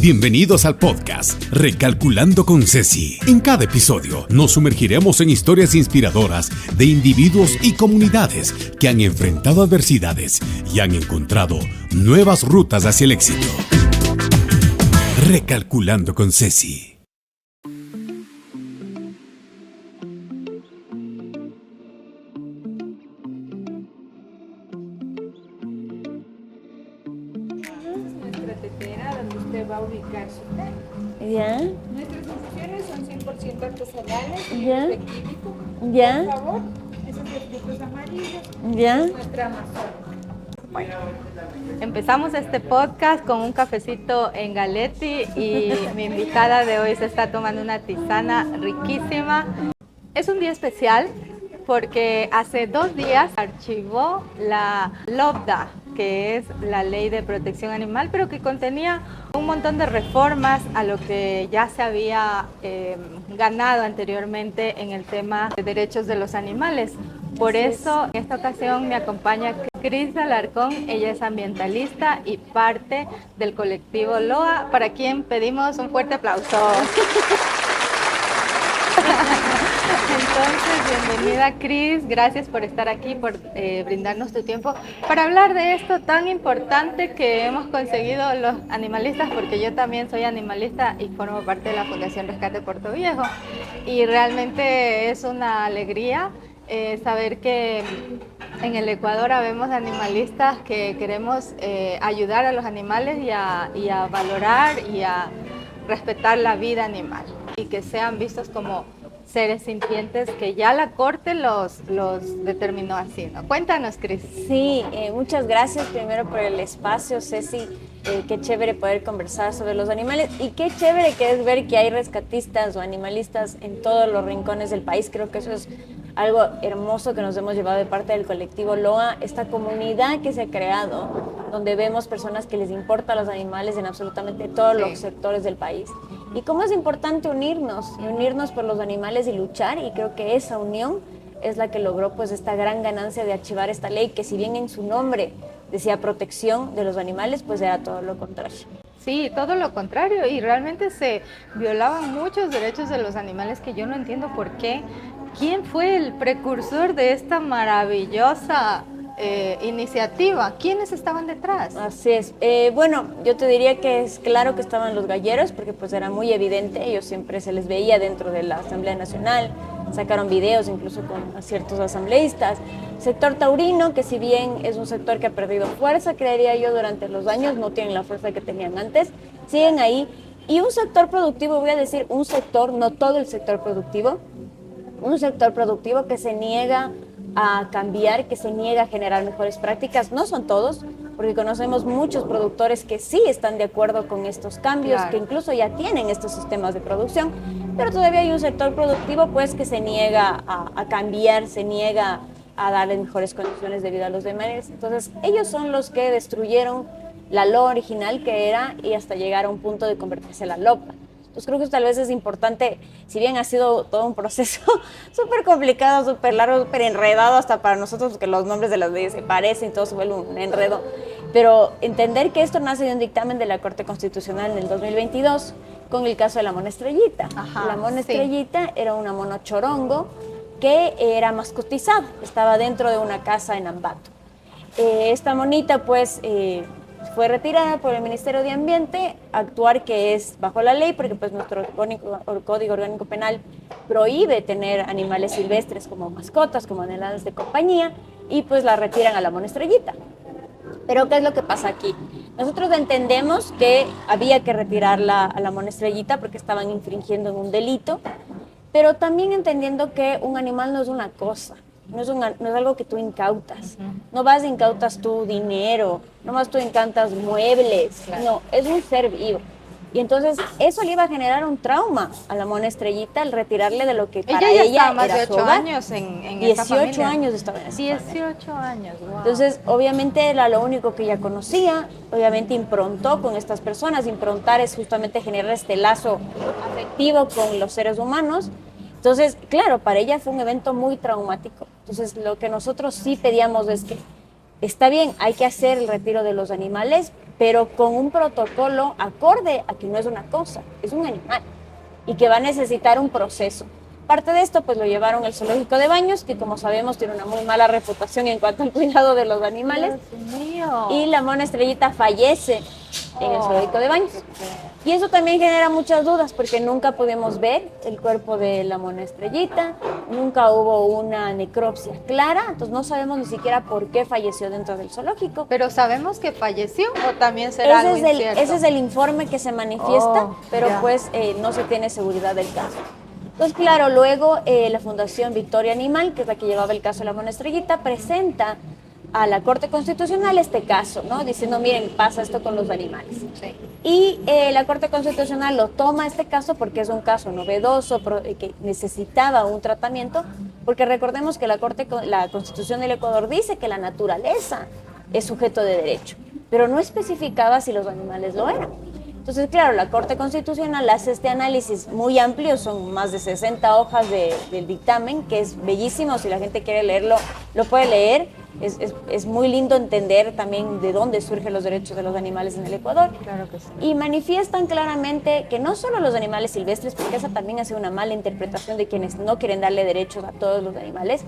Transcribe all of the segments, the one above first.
Bienvenidos al podcast Recalculando con Ceci. En cada episodio nos sumergiremos en historias inspiradoras de individuos y comunidades que han enfrentado adversidades y han encontrado nuevas rutas hacia el éxito. Recalculando con Ceci. Va a ubicar su té. Ya. Nuestras infusiones son 100% artesanales, Ya. de químico. Ya. Por favor, esos frutos amarillos. Ya. Es nuestra Amazon. Bueno, empezamos este podcast con un cafecito en Galetti y mi invitada de hoy se está tomando una tisana riquísima. Es un día especial porque hace 2 días archivó la LOPDA, que es la Ley de Protección Animal, pero que contenía un montón de reformas a lo que ya se había ganado anteriormente en el tema de derechos de los animales. Por eso, en esta ocasión me acompaña Cris Alarcón. Ella es ambientalista y parte del colectivo LOA, para quien pedimos un fuerte aplauso. Entonces, bienvenida Cris, gracias por estar aquí, por brindarnos tu tiempo para hablar de esto tan importante que hemos conseguido los animalistas, porque yo también soy animalista y formo parte de la Fundación Rescate Puerto Viejo, y realmente es una alegría saber que en el Ecuador habemos animalistas que queremos ayudar a los animales y a valorar y a respetar la vida animal, y que sean vistos como seres sintientes que ya la Corte los determinó así, ¿no? Cuéntanos, Cris. Sí, muchas gracias primero por el espacio, Ceci. Qué chévere poder conversar sobre los animales y qué chévere que es ver que hay rescatistas o animalistas en todos los rincones del país. Creo que eso es algo hermoso que nos hemos llevado de parte del colectivo LOA, esta comunidad que se ha creado, donde vemos personas que les importan los animales en absolutamente todos los sectores del país. Y cómo es importante unirnos por los animales y luchar, y creo que esa unión es la que logró pues esta gran ganancia de archivar esta ley, que si bien en su nombre decía protección de los animales, pues era todo lo contrario. Sí, todo lo contrario, y realmente se violaban muchos derechos de los animales que yo no entiendo por qué. ¿Quién fue el precursor de esta maravillosa iniciativa? ¿Quiénes estaban detrás? Así es. Bueno, yo te diría que es claro que estaban los galleros, porque pues era muy evidente, ellos siempre se les veía dentro de la Asamblea Nacional, sacaron videos incluso con ciertos asambleístas. Sector taurino, que si bien es un sector que ha perdido fuerza, creería yo, durante los años, no tienen la fuerza que tenían antes, siguen ahí. Y un sector productivo, voy a decir un sector, no todo el sector productivo, un sector productivo que se niega a cambiar, que se niega a generar mejores prácticas. No son todos, porque conocemos muchos productores que sí están de acuerdo con estos cambios, claro, que incluso ya tienen estos sistemas de producción, pero todavía hay un sector productivo pues que se niega a cambiar, se niega a darle mejores condiciones de vida a los demás. Entonces ellos son los que destruyeron la LOA original que era, y hasta llegar a un punto de convertirse en la LOPDA. Entonces creo que tal vez es importante, si bien ha sido todo un proceso súper complicado, súper largo, súper enredado hasta para nosotros, que los nombres de las leyes se parecen y todo se vuelve un enredo, pero entender que esto nace de un dictamen de la Corte Constitucional en el 2022 con el caso de la mona estrellita. Ajá, la mona estrellita era una mono chorongo que era mascotizada, estaba dentro de una casa en Ambato. Esta monita pues fue retirada por el Ministerio de Ambiente, actuar que es bajo la ley, porque pues nuestro Código Orgánico Penal prohíbe tener animales silvestres como mascotas, como animales de compañía, y pues la retiran a la mona estrellita. Pero ¿qué es lo que pasa aquí? Nosotros entendemos que había que retirarla a la mona estrellita porque estaban infringiendo en un delito, pero también entendiendo que un animal no es una cosa. No es algo que tú incautas. No vas e incautas tu dinero, no más tú incautas muebles. Claro. No, es un ser vivo. Y entonces eso le iba a generar un trauma a la mona estrellita al retirarle de lo que para ella más era de 8 años en 18 años estaba en esa 18 años, wow. Entonces, obviamente era lo único que ella conocía, obviamente improntó con estas personas. Improntar es justamente generar este lazo afectivo con los seres humanos. Entonces, claro, para ella fue un evento muy traumático. Entonces, lo que nosotros sí pedíamos es que está bien, hay que hacer el retiro de los animales, pero con un protocolo acorde a que no es una cosa, es un animal y que va a necesitar un proceso. Parte de esto pues lo llevaron al zoológico de Baños, que como sabemos tiene una muy mala reputación en cuanto al cuidado de los animales. Dios mío. Y la mona estrellita fallece en el zoológico de Baños. Y eso también genera muchas dudas porque nunca pudimos ver el cuerpo de la mona estrellita, nunca hubo una necropsia clara, entonces no sabemos ni siquiera por qué falleció dentro del zoológico. Pero sabemos que falleció o también será algo incierto. Ese es el informe que se manifiesta, pero ya. pues no se tiene seguridad del caso. Entonces, claro, luego la Fundación Victoria Animal, que es la que llevaba el caso de la mona estrellita, presenta a la Corte Constitucional este caso, ¿no? Diciendo, miren, pasa esto con los animales. Sí. Y la Corte Constitucional lo toma este caso porque es un caso novedoso, que necesitaba un tratamiento, porque recordemos que la Constitución del Ecuador dice que la naturaleza es sujeto de derecho, pero no especificaba si los animales lo eran. Entonces, claro, la Corte Constitucional hace este análisis muy amplio, son más de 60 hojas del dictamen, que es bellísimo, si la gente quiere leerlo, lo puede leer. Es muy lindo entender también de dónde surgen los derechos de los animales en el Ecuador. Claro que sí. Y manifiestan claramente que no solo los animales silvestres, porque esa también ha sido una mala interpretación de quienes no quieren darle derechos a todos los animales,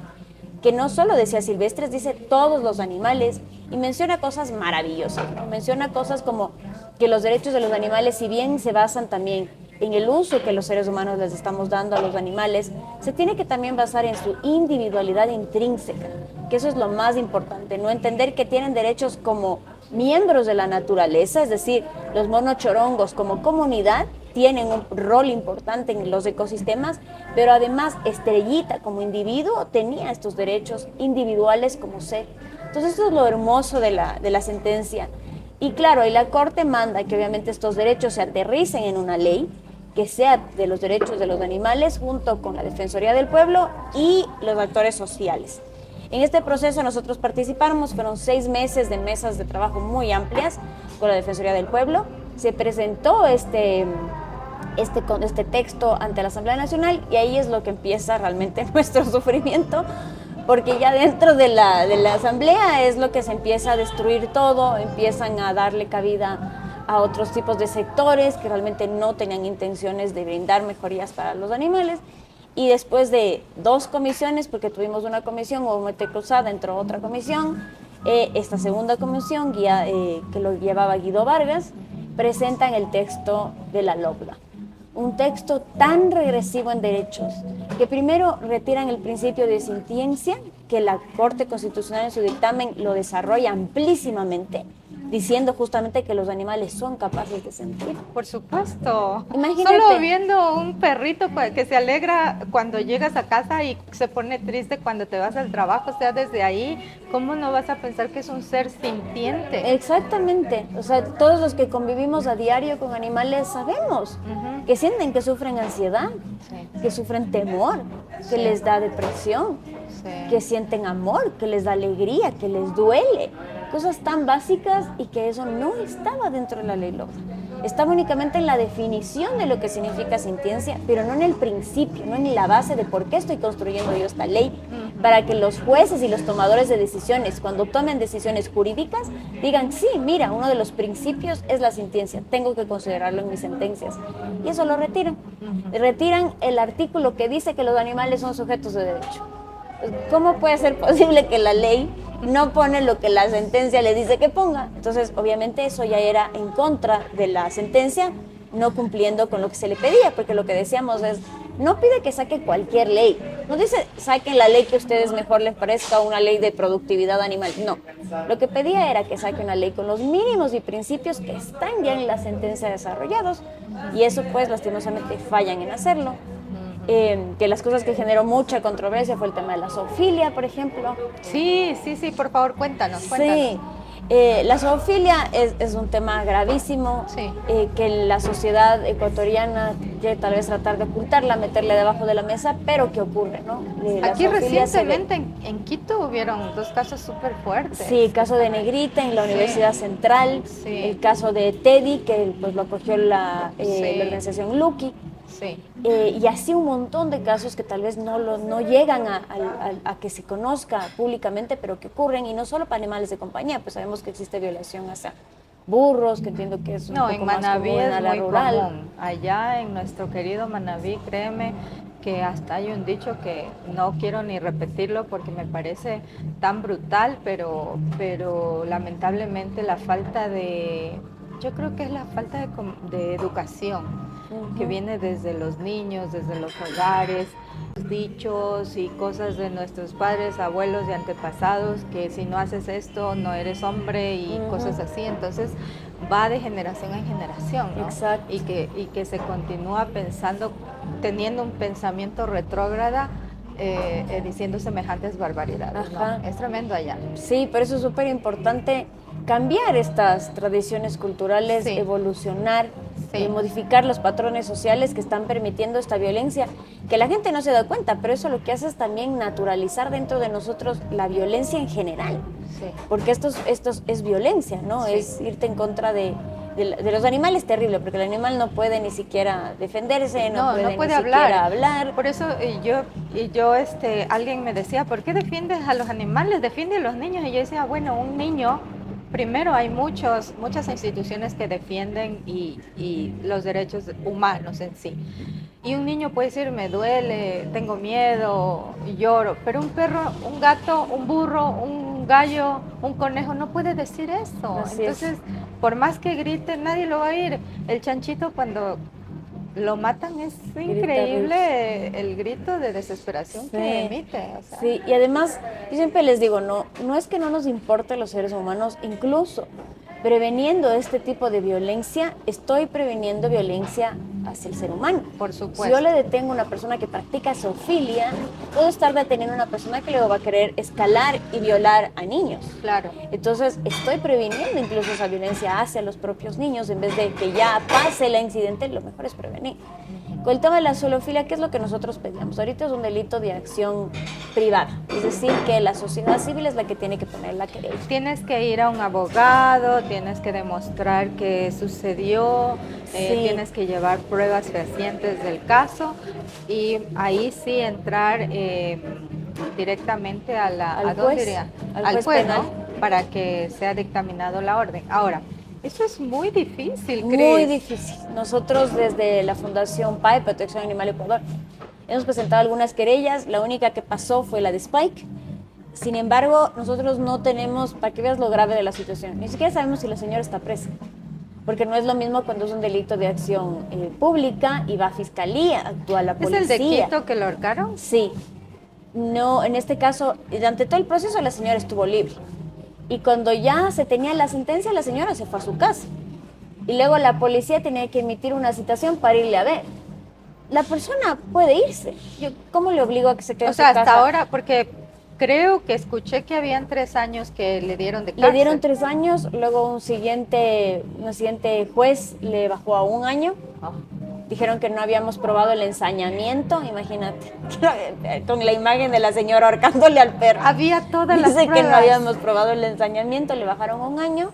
que no solo decía silvestres, dice todos los animales, y menciona cosas maravillosas, ¿no? Menciona cosas como que los derechos de los animales, si bien se basan también en el uso que los seres humanos les estamos dando a los animales, se tiene que también basar en su individualidad intrínseca, que eso es lo más importante, no entender que tienen derechos como miembros de la naturaleza, es decir, los monochorongos como comunidad tienen un rol importante en los ecosistemas, pero además Estrellita como individuo tenía estos derechos individuales como ser. Entonces eso es lo hermoso de la sentencia. Y claro, y la Corte manda que obviamente estos derechos se aterricen en una ley, que sea de los derechos de los animales junto con la Defensoría del Pueblo y los actores sociales. En este proceso nosotros participamos, fueron 6 meses de mesas de trabajo muy amplias con la Defensoría del Pueblo. Se presentó este texto ante la Asamblea Nacional y ahí es lo que empieza realmente nuestro sufrimiento, porque ya dentro de la Asamblea es lo que se empieza a destruir todo, empiezan a darle cabida a otros tipos de sectores que realmente no tenían intenciones de brindar mejorías para los animales. Y después de 2 comisiones, porque tuvimos una comisión, hubo muerte cruzada, entró otra comisión, esta segunda comisión, que lo llevaba Guido Vargas, presentan el texto de la LOPLA. Un texto tan regresivo en derechos, que primero retiran el principio de sintiencia, que la Corte Constitucional en su dictamen lo desarrolla amplísimamente, diciendo justamente que los animales son capaces de sentir. Por supuesto. Imagínate. Solo viendo un perrito que se alegra cuando llegas a casa y se pone triste cuando te vas al trabajo, o sea, desde ahí, ¿cómo no vas a pensar que es un ser sintiente? Exactamente. O sea, todos los que convivimos a diario con animales sabemos que sienten que sufren ansiedad, Sí. que sufren temor, que les da depresión, Sí. que sienten amor, que les da alegría, que les duele. Cosas tan básicas y que eso no estaba dentro de la ley LOPLA. Estaba únicamente en la definición de lo que significa sintiencia, pero no en el principio, no en la base de por qué estoy construyendo yo esta ley, para que los jueces y los tomadores de decisiones, cuando tomen decisiones jurídicas, digan, sí, mira, uno de los principios es la sintiencia, tengo que considerarlo en mis sentencias. Y eso lo retiran. Retiran el artículo que dice que los animales son sujetos de derecho. ¿Cómo puede ser posible que la ley no pone lo que la sentencia le dice que ponga? Entonces, obviamente, eso ya era en contra de la sentencia, no cumpliendo con lo que se le pedía, porque lo que decíamos es, no pide que saque cualquier ley, no dice saquen la ley que a ustedes mejor les parezca, una ley de productividad animal, no. Lo que pedía era que saque una ley con los mínimos y principios que están ya en la sentencia desarrollados, y eso pues lastimosamente fallan en hacerlo. Que las cosas que generó mucha controversia fue el tema de la zoofilia, por ejemplo. Sí, por favor, cuéntanos. Sí, la zoofilia es un tema gravísimo, Sí. Que la sociedad ecuatoriana quiere tal vez tratar de ocultarla, meterle debajo de la mesa, pero ¿qué ocurre, no? La Aquí zoofilia se ve. recientemente en Quito hubieron 2 casos súper fuertes. Sí, el caso de Negrita en la Universidad Central, Sí. el caso de Teddy, que pues lo acogió la organización Lucky. Sí. Y así un montón de casos que tal vez no llegan a que se conozca públicamente, pero que ocurren, y no solo para animales de compañía, pues sabemos que existe violación hacia burros, que entiendo que es un No, poco en más Manabí común en es área muy rural. común. Allá en nuestro querido Manabí, créeme que hasta hay un dicho que no quiero ni repetirlo porque me parece tan brutal, pero lamentablemente la falta de, yo creo que es la falta de educación que viene desde los niños, desde los hogares, dichos y cosas de nuestros padres, abuelos y antepasados, que si no haces esto no eres hombre y cosas así. Entonces va de generación en generación, ¿no? Exacto. Y que se continúa pensando, teniendo un pensamiento retrógrada, diciendo semejantes barbaridades, ¿no? Ajá. Es tremendo allá. Sí, por eso es súper importante cambiar estas tradiciones culturales, Sí. evolucionar, Sí. modificar los patrones sociales que están permitiendo esta violencia, que la gente no se da cuenta, pero eso lo que hace es también naturalizar dentro de nosotros la violencia en general, Sí. porque esto es violencia, ¿no? Sí. Es irte en contra de los animales, terrible, porque el animal no puede ni siquiera defenderse, no puede ni siquiera hablar. Por eso alguien me decía, ¿por qué defiendes a los animales? Defiende a los niños. Y yo decía, bueno, un niño, primero hay muchas instituciones que defienden y los derechos humanos en sí. Y un niño puede decir, me duele, tengo miedo, lloro. Pero un perro, un gato, un burro, un gallo, un conejo no puede decir eso. Así Entonces, es. por más que grite, nadie lo va a oír. El chanchito cuando lo matan es increíble el grito de desesperación que emite. O sea. Sí, y además, yo siempre les digo, no es que no nos importe los seres humanos, incluso preveniendo este tipo de violencia, estoy preveniendo violencia hacia el ser humano. Por supuesto. Si yo le detengo a una persona que practica zoofilia, puedo estar deteniendo a una persona que luego va a querer escalar y violar a niños. Claro. Entonces, estoy previniendo incluso esa violencia hacia los propios niños, en vez de que ya pase el incidente, lo mejor es prevenir. Con el tema de la zoofilia, ¿qué es lo que nosotros pedíamos? Ahorita es un delito de acción privada, es decir, que la sociedad civil es la que tiene que poner la querella. Tienes que ir a un abogado, tienes que demostrar que sucedió, Sí. tienes que llevar pruebas fehacientes del caso y ahí sí entrar directamente Al ¿a dónde juez, iría? al Al juez juez, penal. ¿no? Para que sea dictaminado la orden. Ahora, eso es muy difícil, Muy Cris. difícil. Nosotros desde la Fundación PAE, Protección Animal Ecuador, hemos presentado algunas querellas, la única que pasó fue la de Spike. Sin embargo, nosotros no tenemos, para que veas lo grave de la situación, ni siquiera sabemos si la señora está presa, porque no es lo mismo cuando es un delito de acción pública y va a fiscalía, actúa la ¿Es policía. el de Quito que lo ahorcaron? Sí. No, en este caso, durante todo el proceso la señora estuvo libre. Y cuando ya se tenía la sentencia, la señora se fue a su casa. Y luego la policía tenía que emitir una citación para irle a ver. La persona puede irse. Yo, ¿cómo le obligo a que se quede O en su sea, hasta casa? ahora, porque creo que escuché que habían 3 años que le dieron de cárcel. Le dieron 3 años, luego un siguiente juez le bajó a 1 año. Oh. Dijeron que no habíamos probado el ensañamiento, imagínate, con la imagen de la señora ahorcándole al perro. Había todas las Dice pruebas. que no habíamos probado el ensañamiento, le bajaron 1 año.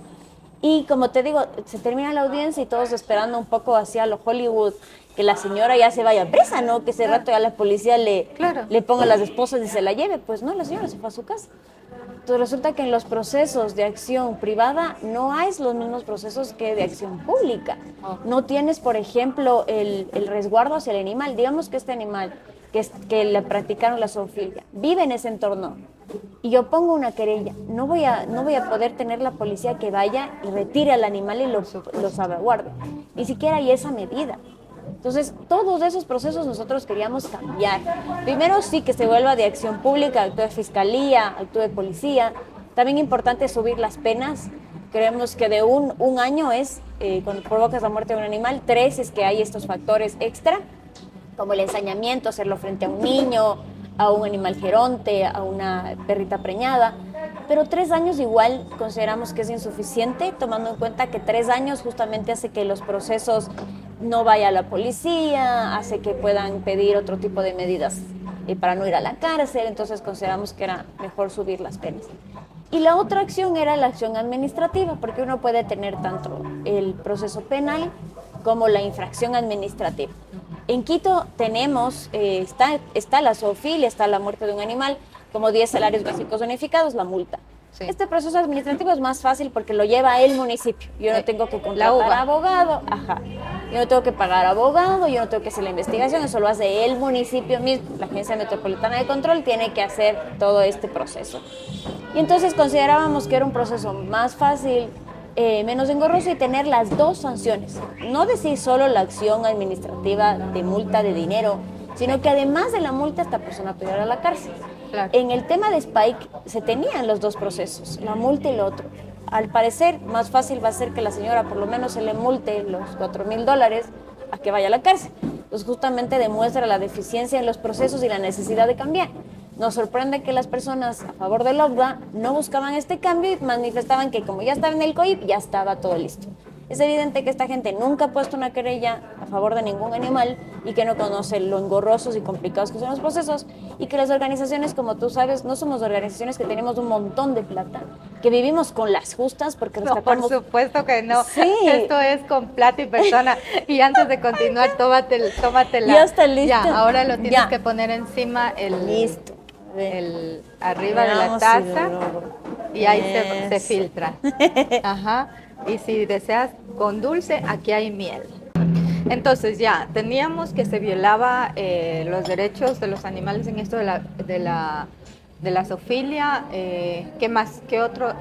Y como te digo, se termina la audiencia y todos esperando un poco hacia lo Hollywood, que la señora ya se vaya presa, ¿no? Que ese rato ya la policía le ponga a las esposas y se la lleve. Pues no, la señora se fue a su casa. Entonces resulta que en los procesos de acción privada no hay los mismos procesos que de acción pública. No tienes, por ejemplo, el resguardo hacia el animal. Digamos que este animal que le practicaron la zoofilia vive en ese entorno y yo pongo una querella, no voy a poder tener la policía que vaya y retire al animal y lo salvaguarde. Ni siquiera hay esa medida. Entonces, todos esos procesos nosotros queríamos cambiar. Primero sí que se vuelva de acción pública, actúe fiscalía, actúe policía. También importante subir las penas. Creemos que de un año es cuando provocas la muerte de un animal, 3 es que hay estos factores extra, como el ensañamiento, hacerlo frente a un niño, a un animal geronte, a una perrita preñada. Pero 3 años igual consideramos que es insuficiente, tomando en cuenta que 3 años justamente hace que los procesos no vaya a la policía, hace que puedan pedir otro tipo de medidas para no ir a la cárcel, entonces consideramos que era mejor subir las penas. Y la otra acción era la acción administrativa, porque uno puede tener tanto el proceso penal como la infracción administrativa. En Quito tenemos, está la zoofilia, está la muerte de un animal, como 10 salarios básicos unificados, la multa. Sí. Este proceso administrativo es más fácil porque lo lleva el municipio. Yo no tengo que contratar abogado, yo no tengo que pagar abogado, yo no tengo que hacer la investigación, eso lo hace el municipio mismo. La Agencia Metropolitana de Control tiene que hacer todo este proceso. Y entonces considerábamos que era un proceso más fácil, menos engorroso y tener las dos sanciones. No decir solo la acción administrativa de multa de dinero, sino que además de la multa esta persona pudiera ir a la cárcel. Claro. En el tema de Spike se tenían los dos procesos, la multa y lo otro. Al parecer, más fácil va a ser que la señora por lo menos se le multe los $4,000 a que vaya a la cárcel. Pues justamente demuestra la deficiencia en los procesos y la necesidad de cambiar. Nos sorprende que las personas a favor del OPDA no buscaban este cambio y manifestaban que como ya estaba en el COIP, ya estaba todo listo. Es evidente que esta gente nunca ha puesto una querella a favor de ningún animal y que no conoce lo engorrosos y complicados que son los procesos y que las organizaciones, como tú sabes, no somos organizaciones que tenemos un montón de plata, que vivimos con las justas porque rescatamos... No, por supuesto que no. Sí. Esto es con plata y persona. Y antes de continuar, tómatela. Ya está listo. Ya, ahora lo tienes Ya. que poner encima Listo. arriba de la Veamos si taza lo logro. y ahí se Eso. filtra. Ajá. Y si deseas con dulce, aquí hay miel. Entonces ya, teníamos que se violaba los derechos de los animales en esto de la zoofilia. ¿Qué más? ¿Qué otros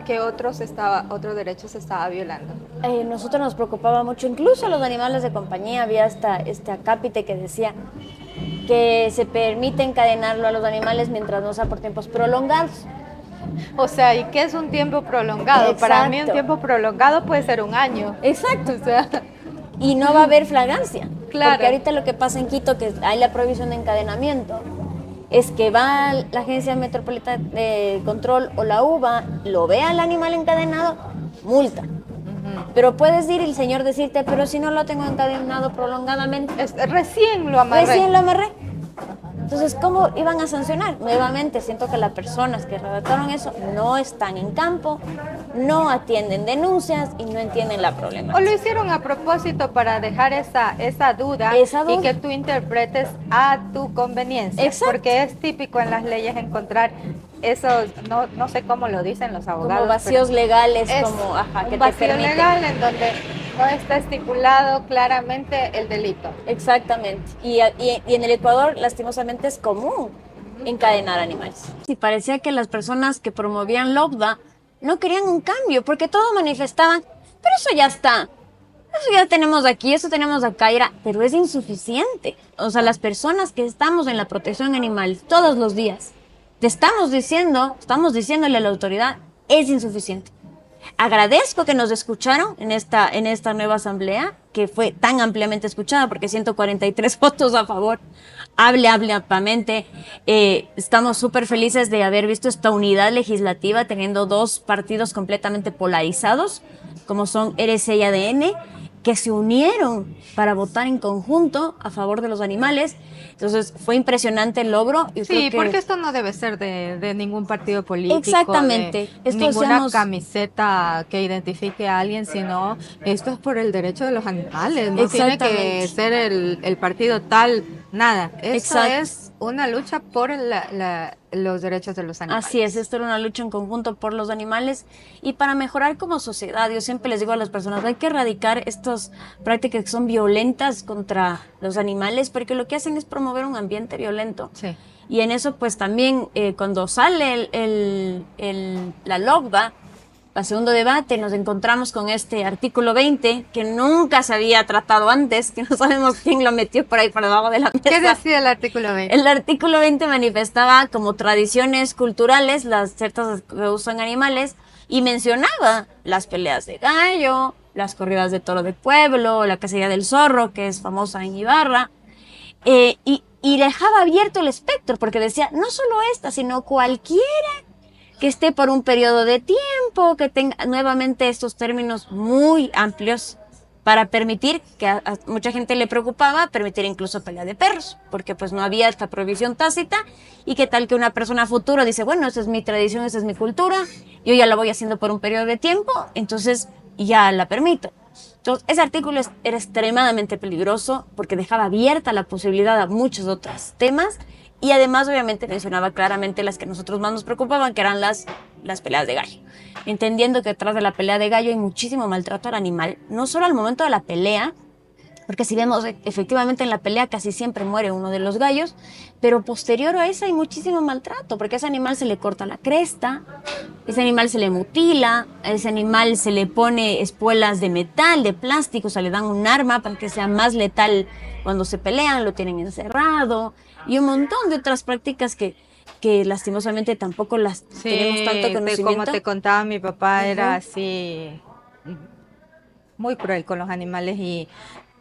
derechos se estaba violando? Nosotros nos preocupaba mucho, incluso los animales de compañía, había este acápite que decía que se permite encadenarlo a los animales mientras no sea por tiempos prolongados. O sea, ¿y qué es un tiempo prolongado? Para mí un Exacto. tiempo prolongado puede ser un año. Exacto. O sea, Y no va a haber flagrancia. Claro. Porque ahorita lo que pasa en Quito, que hay la prohibición de encadenamiento, es que va la Agencia Metropolitana de Control o la UBA, lo ve al animal encadenado, multa. Pero puedes ir y el señor decirte, pero si no lo tengo encadenado prolongadamente, recién lo amarré. recién lo amarré. Entonces, ¿cómo iban a sancionar? Nuevamente, siento que las personas que redactaron eso no están en campo, no atienden denuncias y no entienden la problemática. O lo hicieron a propósito para dejar esa duda, Esa duda. y que tú interpretes a tu conveniencia. Exacto. Porque es típico en las leyes encontrar esos, no sé cómo lo dicen los abogados. Como vacíos pero legales, es como, que un te vacío permiten. legal en donde no está estipulado claramente el delito. Exactamente. Y en el Ecuador, lastimosamente, es común encadenar animales. Y parecía que las personas que promovían LOBDA no querían un cambio, porque todo manifestaban, pero eso ya está. Eso ya tenemos aquí, eso tenemos acá, pero es insuficiente. O sea, las personas que estamos en la protección animal todos los días, estamos diciéndole a la autoridad, es insuficiente. Agradezco que nos escucharon en esta nueva asamblea, que fue tan ampliamente escuchada, porque 143 votos a favor, hable ampliamente. Estamos súper felices de haber visto esta unidad legislativa, teniendo dos partidos completamente polarizados, como son RC y ADN, que se unieron para votar en conjunto a favor de los animales. Entonces fue impresionante el logro. Y Sí, creo que porque esto no debe ser de ningún partido político. Exactamente. De Esto ninguna seamos... camiseta que identifique a alguien, sino esto es por el derecho de los animales. No tiene que ser el partido tal, nada. Esto Exacto. es una lucha por los derechos de los animales. Así es, esto era una lucha en conjunto por los animales y para mejorar como sociedad. Yo siempre les digo a las personas, hay que erradicar estas prácticas que son violentas contra los animales, porque lo que hacen es promover un ambiente violento. Sí. Y en eso pues también cuando sale la LOBDA, el segundo debate, nos encontramos con este artículo 20 que nunca se había tratado antes, que no sabemos quién lo metió por ahí por debajo de la mesa. ¿Qué decía el artículo 20? El artículo 20 manifestaba como tradiciones culturales las ciertas que usan animales y mencionaba las peleas de gallo, las corridas de toro de pueblo, la cacería del zorro, que es famosa en Ibarra, y dejaba abierto el espectro, porque decía, no solo esta, sino cualquiera que esté por un periodo de tiempo, que tenga nuevamente estos términos muy amplios para permitir, que a mucha gente le preocupaba, permitir incluso pelea de perros, porque pues no había esta prohibición tácita, y qué tal que una persona futura dice, bueno, esa es mi tradición, esa es mi cultura, yo ya la voy haciendo por un periodo de tiempo, entonces ya la permito. Entonces, ese artículo era extremadamente peligroso porque dejaba abierta la posibilidad a muchos otros temas Y además, obviamente, mencionaba claramente las que a nosotros más nos preocupaban, que eran las peleas de gallo. Entendiendo que detrás de la pelea de gallo hay muchísimo maltrato al animal, no solo al momento de la pelea, porque si vemos, efectivamente en la pelea casi siempre muere uno de los gallos, pero posterior a eso hay muchísimo maltrato, porque a ese animal se le corta la cresta, ese animal se le mutila, a ese animal se le pone espuelas de metal, de plástico, o sea, le dan un arma para que sea más letal cuando se pelean, lo tienen encerrado, y un montón de otras prácticas que lastimosamente tampoco las tenemos tanto conocimiento. Como te contaba, mi papá era así muy cruel con los animales y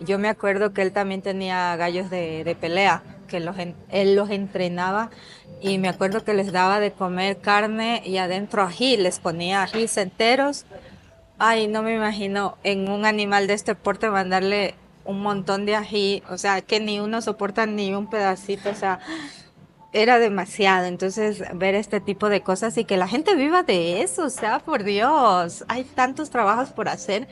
yo me acuerdo que él también tenía gallos de pelea, que él los entrenaba y me acuerdo que les daba de comer carne y adentro ají, les ponía ajís enteros. Ay, no me imagino en un animal de este porte mandarle un montón de ají, o sea, que ni uno soporta ni un pedacito, o sea, era demasiado. Entonces, ver este tipo de cosas y que la gente viva de eso, o sea, por Dios, hay tantos trabajos por hacer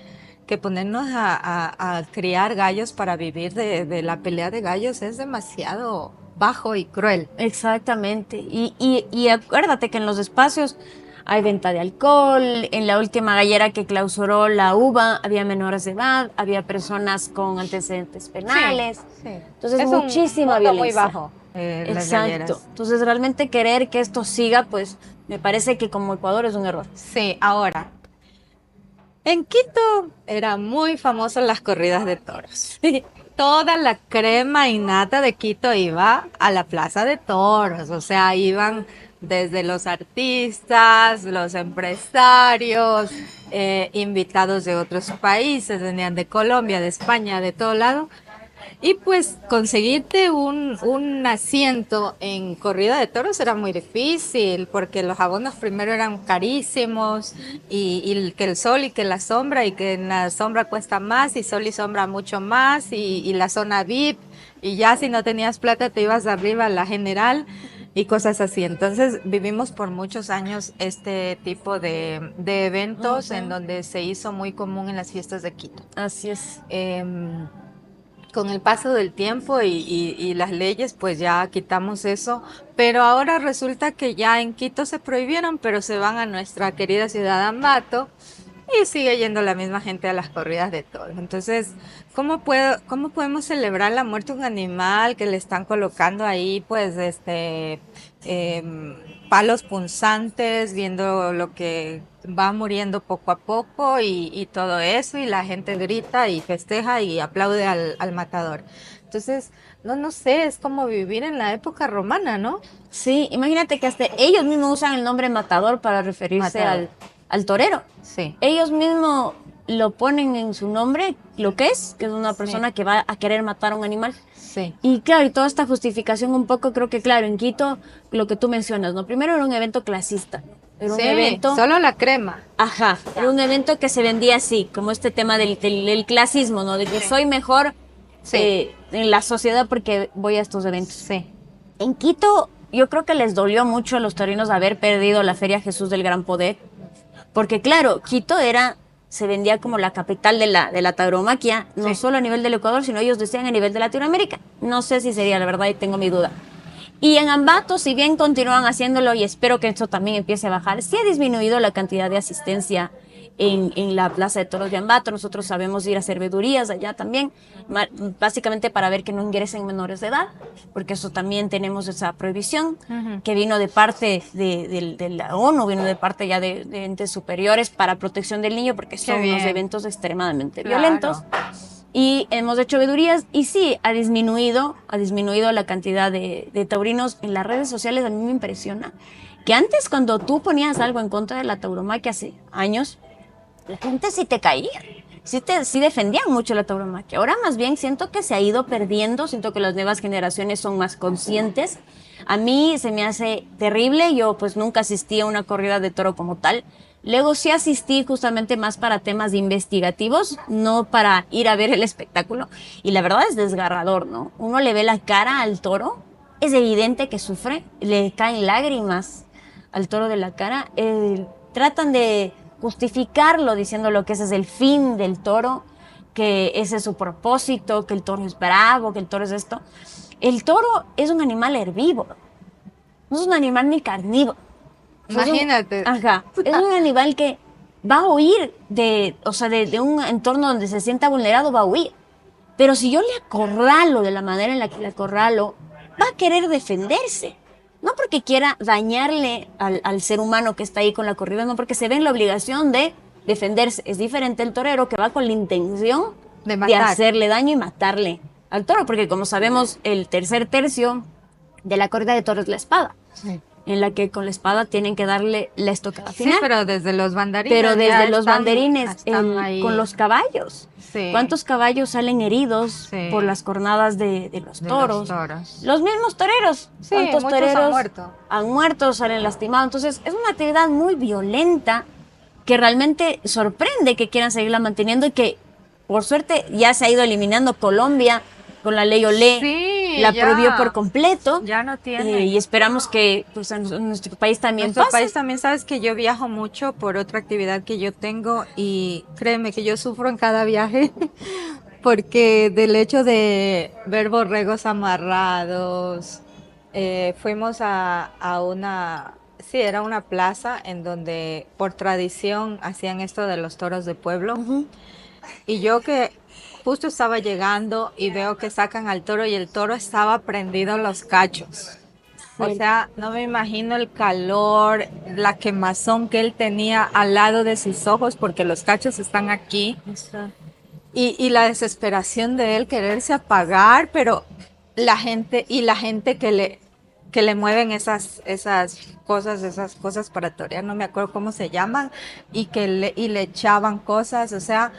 que ponernos a criar gallos para vivir de la pelea de gallos es demasiado bajo y cruel. Exactamente. Y acuérdate que en los espacios hay venta de alcohol. En la última gallera que clausuró la UBA había menores de edad, había personas con antecedentes penales. Sí. Entonces, es muchísima un violencia. muy bajo. Las Exacto. galleras. Entonces, realmente querer que esto siga, pues me parece que como Ecuador es un error. Sí, ahora. En Quito era muy famoso las corridas de toros. Toda la crema y nata de Quito iba a la plaza de toros, o sea, iban desde los artistas, los empresarios, invitados de otros países, venían de Colombia, de España, de todo lado. Y pues conseguirte un asiento en corrida de toros era muy difícil porque los abonos primero eran carísimos y que el sol y que la sombra y que en la sombra cuesta más y sol y sombra mucho más y la zona VIP y ya si no tenías plata te ibas arriba a la general y cosas así. Entonces vivimos por muchos años este tipo de eventos en donde se hizo muy común en las fiestas de Quito. Así es. Con el paso del tiempo y las leyes, pues ya quitamos eso, pero ahora resulta que ya en Quito se prohibieron, pero se van a nuestra querida ciudad Ambato y sigue yendo la misma gente a las corridas de toros. Entonces, ¿cómo podemos celebrar la muerte de un animal que le están colocando ahí, pues, palos punzantes, viendo lo que va muriendo poco a poco y todo eso, y la gente grita y festeja y aplaude al matador? Entonces, no sé, es como vivir en la época romana, ¿no? Sí, imagínate que hasta ellos mismos usan el nombre matador para referirse al torero. Sí. Ellos mismos lo ponen en su nombre, lo que es una persona que va a querer matar a un animal. Sí. Y claro, y toda esta justificación un poco, creo que claro, en Quito, lo que tú mencionas, ¿no? Primero era un evento clasista. Era un evento... solo la crema. Ajá, era un evento que se vendía así, como este tema del clasismo, ¿no? De que soy mejor en la sociedad porque voy a estos eventos. Sí. En Quito, yo creo que les dolió mucho a los taurinos haber perdido la Feria Jesús del Gran Poder, porque claro, Quito se vendía como la capital de la tauromaquia, no solo a nivel del Ecuador, sino ellos decían a nivel de Latinoamérica. No sé si sería la verdad y tengo mi duda. Y en Ambato, si bien continúan haciéndolo y espero que esto también empiece a bajar, sí ha disminuido la cantidad de asistencia en la Plaza de Toros de Ambato. Nosotros sabemos ir a hacer vedurías allá también, básicamente para ver que no ingresen menores de edad, porque eso también tenemos esa prohibición que vino de parte de la ONU, vino de parte ya de entes superiores para protección del niño, porque son unos eventos extremadamente violentos. Y hemos hecho vedurías y sí, ha disminuido la cantidad de taurinos en las redes sociales. A mí me impresiona que antes, cuando tú ponías algo en contra de la tauromaquia hace años, la gente sí te caía, sí defendían mucho la tauromaquia. Ahora más bien siento que se ha ido perdiendo, siento que las nuevas generaciones son más conscientes. A mí se me hace terrible, yo pues nunca asistí a una corrida de toro como tal. Luego sí asistí justamente más para temas investigativos, no para ir a ver el espectáculo. Y la verdad es desgarrador, ¿no? Uno le ve la cara al toro, es evidente que sufre, le caen lágrimas al toro de la cara. Tratan de justificarlo diciendo lo que ese es el fin del toro, que ese es su propósito, que el toro es bravo, que el toro es esto. El toro es un animal herbívoro, no es un animal ni carnívoro. Imagínate. Ajá, es un animal que va a huir de un entorno donde se sienta vulnerado, va a huir. Pero si yo le acorralo de la manera en la que le acorralo, va a querer defenderse. No porque quiera dañarle al ser humano que está ahí con la corrida, no, porque se ve en la obligación de defenderse. Es diferente el torero que va con la intención de hacerle daño y matarle al toro, porque como sabemos, el tercer tercio de la corrida de toros es la espada. Sí. En la que con la espada tienen que darle la estocada final. Sí, pero desde los banderines. Pero desde los banderines, ahí. con los caballos. Sí. ¿Cuántos caballos salen heridos por las cornadas de los toros? Los mismos toreros. Sí, ¿cuántos muchos toreros han muerto? Han muerto, salen lastimados. Entonces, es una actividad muy violenta que realmente sorprende que quieran seguirla manteniendo y que, por suerte, ya se ha ido eliminando. Colombia, con la ley Olé, la prohibió por completo. Ya no tiene. Y esperamos que pues, en nuestro país también Nuestro pase. país también, sabes que yo viajo mucho por otra actividad que yo tengo y créeme que yo sufro en cada viaje porque del hecho de ver borregos amarrados, fuimos a una, sí, era una plaza en donde por tradición hacían esto de los toros de pueblo. Y yo que justo estaba llegando y veo que sacan al toro y el toro estaba prendido en los cachos. O sea, no me imagino el calor, la quemazón que él tenía al lado de sus ojos porque los cachos están aquí. Y la desesperación de él quererse apagar, pero la gente que le mueven esas cosas para torear, no me acuerdo cómo se llaman, y le echaban cosas, o sea,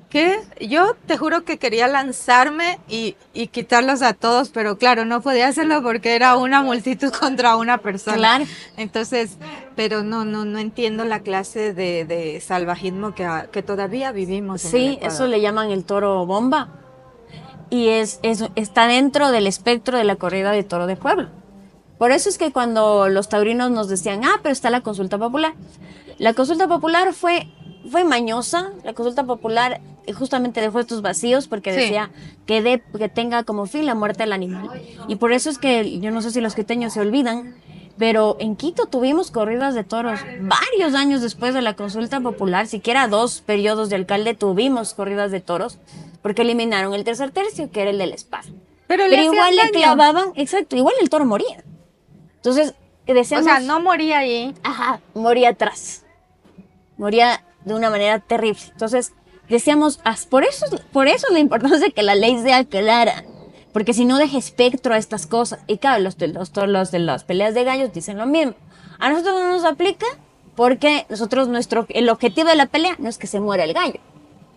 que yo te juro que quería lanzarme y quitarlos a todos, pero claro, no podía hacerlo porque era una multitud contra una persona. Claro. Entonces, pero no entiendo la clase de salvajismo que todavía vivimos en el Sí, Ecuador. eso le llaman el toro bomba. Y está dentro del espectro de la corrida de toro de pueblo. Por eso es que cuando los taurinos nos decían, pero está la consulta popular. La consulta popular fue mañosa. La consulta popular justamente dejó estos vacíos porque decía que tenga como fin la muerte del animal. Y por eso es que, yo no sé si los quiteños se olvidan, pero en Quito tuvimos corridas de toros varios años después de la consulta popular, siquiera 2 periodos de alcalde tuvimos corridas de toros, porque eliminaron el tercer tercio, que era el de la espada. Pero igual le clavaban, exacto, igual el toro moría. Entonces, decíamos... O sea, no moría ahí. Ajá, moría atrás. Moría de una manera terrible. Entonces, decíamos, por eso la importancia de que la ley sea clara. Porque si no deja espectro a estas cosas. Y claro, los de las peleas de gallos dicen lo mismo. A nosotros no nos aplica porque el objetivo de la pelea no es que se muera el gallo.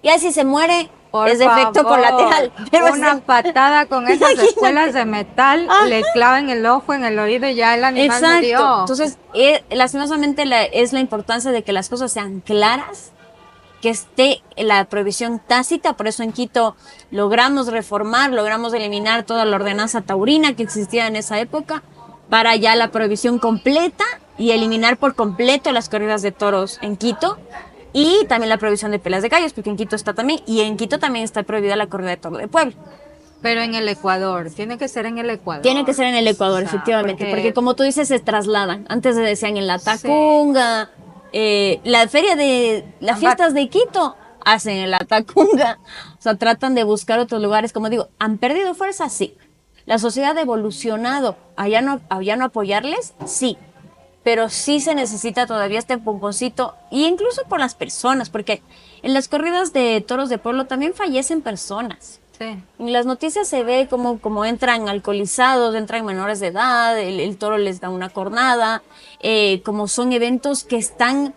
Ya si se muere, es de efecto colateral. Pero una patada con esas espuelas de metal, le clavan el ojo en el oído y ya el animal murió. Entonces, lastimosamente es la importancia de que las cosas sean claras, que esté la prohibición tácita. Por eso en Quito logramos eliminar toda la ordenanza taurina que existía en esa época, para ya la prohibición completa y eliminar por completo las corridas de toros en Quito. Y también la prohibición de peleas de gallos, porque en Quito está también, y en Quito también está prohibida la corrida de toro de pueblo. Pero en el Ecuador, tiene que ser en el Ecuador. Tiene que ser en el Ecuador, efectivamente, porque como tú dices, se trasladan. Antes decían en la Tacunga, las fiestas de Quito hacen en la Tacunga. O sea, tratan de buscar otros lugares. Como digo, ¿han perdido fuerza? Sí. ¿La sociedad ha evolucionado? ¿Allá no apoyarles? Sí. Pero sí se necesita todavía este pomponcito, y incluso por las personas, porque en las corridas de toros de pueblo también fallecen personas. Sí. En las noticias se ve como entran alcoholizados, entran menores de edad, el toro les da una cornada, como son eventos que están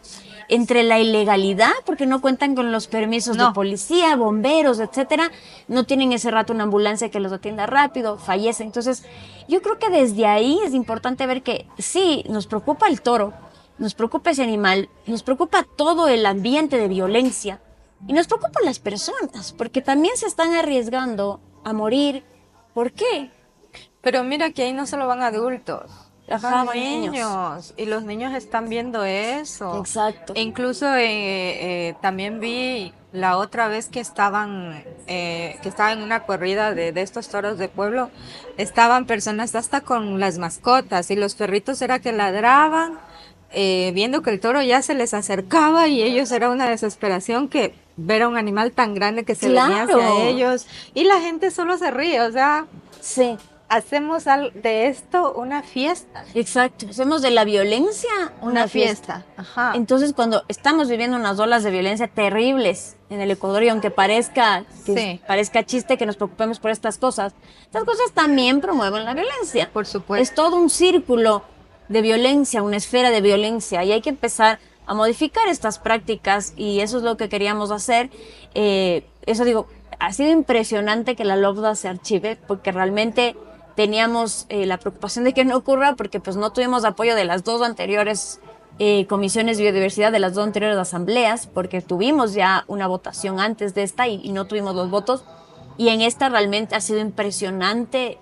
entre la ilegalidad, porque no cuentan con los permisos de policía, bomberos, etcétera, no tienen ese rato una ambulancia que los atienda rápido, fallecen. Entonces, yo creo que desde ahí es importante ver que sí, nos preocupa el toro, nos preocupa ese animal, nos preocupa todo el ambiente de violencia, y nos preocupan las personas, porque también se están arriesgando a morir. ¿Por qué? Pero mira que ahí no solo van adultos. Ajá, van van niños. niños y los niños están viendo eso. Exacto. E incluso también vi la otra vez que estaba en una corrida de estos toros de pueblo, estaban personas hasta con las mascotas y los perritos era que ladraban, viendo que el toro ya se les acercaba y ellos era una desesperación que ver a un animal tan grande que se venía Claro. hacia ellos y la gente solo se ríe, o sea, Sí, hacemos de esto una fiesta. exacto. Hacemos de la violencia una fiesta. Ajá. Entonces, cuando estamos viviendo unas olas de violencia terribles en el Ecuador, y aunque parezca chiste que nos preocupemos por estas cosas también promueven la violencia. Por supuesto. Es todo un círculo de violencia, una esfera de violencia, y hay que empezar a modificar estas prácticas, y eso es lo que queríamos hacer. Eso digo, ha sido impresionante que la LOBDA se archive, porque realmente teníamos la preocupación de que no ocurra, porque pues no tuvimos apoyo de las dos anteriores comisiones de biodiversidad, de las dos anteriores asambleas, porque tuvimos ya una votación antes de esta y no tuvimos los votos. Y en esta realmente ha sido impresionante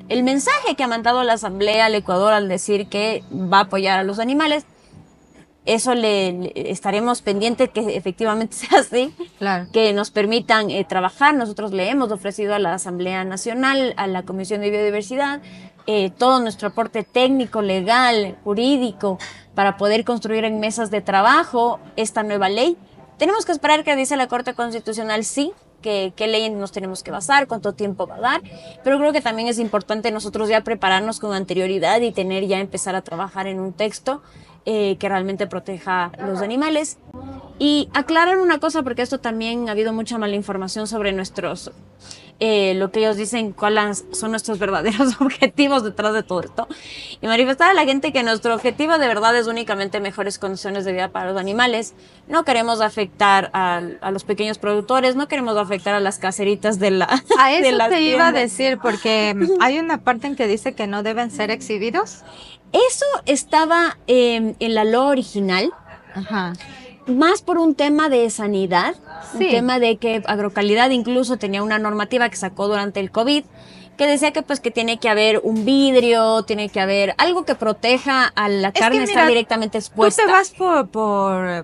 el mensaje que ha mandado la asamblea al Ecuador al decir que va a apoyar a los animales. Eso le estaremos pendientes que efectivamente sea así, Claro. que nos permitan trabajar. Nosotros le hemos ofrecido a la Asamblea Nacional, a la Comisión de Biodiversidad, todo nuestro aporte técnico, legal, jurídico, para poder construir en mesas de trabajo esta nueva ley. Tenemos que esperar que dice la Corte Constitucional, sí, qué ley nos tenemos que basar, cuánto tiempo va a dar, pero creo que también es importante nosotros ya prepararnos con anterioridad y empezar a trabajar en un texto que realmente proteja a los animales. Y aclarar una cosa, porque esto también ha habido mucha mala información sobre nuestros, lo que ellos dicen, cuáles son nuestros verdaderos objetivos detrás de todo esto. Y manifestar a la gente que nuestro objetivo de verdad es únicamente mejores condiciones de vida para los animales. No queremos afectar a los pequeños productores, no queremos afectar a las caseritas de la A de eso las te iba a tiendas. decir, porque hay una parte en que dice que no deben ser exhibidos. Eso estaba en la ley original, Ajá. más por un tema de sanidad, un Sí. tema de que Agrocalidad incluso tenía una normativa que sacó durante el COVID que decía que pues que tiene que haber un vidrio, tiene que haber algo que proteja a la que carne mira, estar directamente Tú expuesta. te vas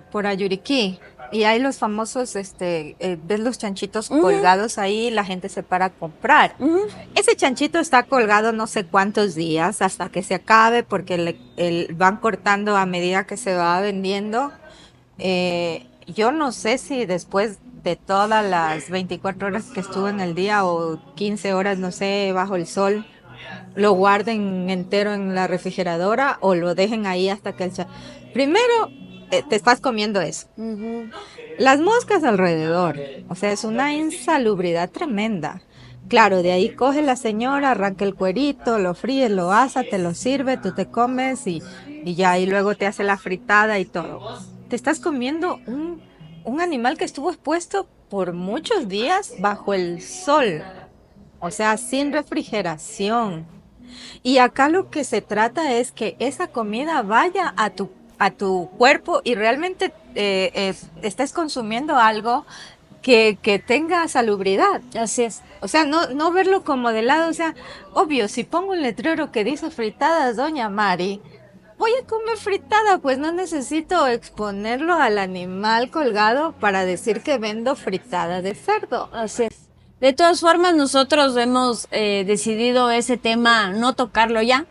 por Ayuriquí y hay los famosos, ves los chanchitos colgados ahí, la gente se para a comprar. Ujú. Ese chanchito está colgado no sé cuántos días hasta que se acabe porque van cortando a medida que se va vendiendo. Yo no sé si después de todas las 24 horas que estuvo en el día o 15 horas, no sé, bajo el sol, lo guarden entero en la refrigeradora o lo dejen ahí hasta que Primero, te estás comiendo eso. Ujú. Las moscas alrededor, o sea, es una insalubridad tremenda. Claro, de ahí coge la señora, arranca el cuerito, lo fríe, lo asa, te lo sirve, tú te comes y ya, y luego te hace la fritada y todo. Te estás comiendo un animal que estuvo expuesto por muchos días bajo el sol, o sea, sin refrigeración. Y acá lo que se trata es que esa comida vaya a tu cuerpo y realmente estés consumiendo algo que tenga salubridad. Así es. O sea, no verlo como de lado. O sea, obvio, si pongo un letrero que dice fritadas Doña Mari, voy a comer fritada, pues no necesito exponerlo al animal colgado para decir que vendo fritada de cerdo. Así es. De todas formas, nosotros hemos decidido ese tema no tocarlo ya,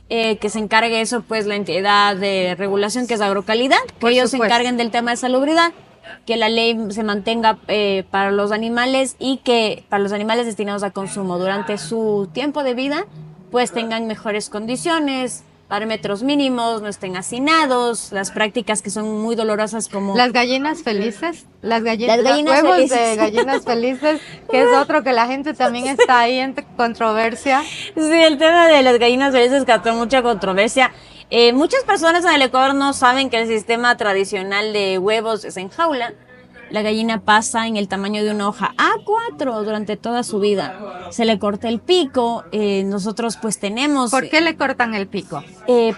que se encargue eso pues la entidad de regulación que es Agrocalidad, que Por ellos se supuesto. encarguen del tema de salubridad, que la ley se mantenga para los animales y que para los animales destinados a consumo durante su tiempo de vida pues tengan mejores condiciones, parámetros mínimos, no estén hacinados, las prácticas que son muy dolorosas como... Las gallinas felices, Las los gallinas huevos felices. de gallinas felices, que es otro que la gente también está ahí en controversia. Sí, el tema de las gallinas felices causó mucha controversia. Muchas personas en el Ecuador no saben que el sistema tradicional de huevos es en jaula. la gallina pasa en el tamaño de una hoja A4 durante toda su vida. Se le corta el pico, nosotros pues tenemos... ¿Por qué le cortan el pico?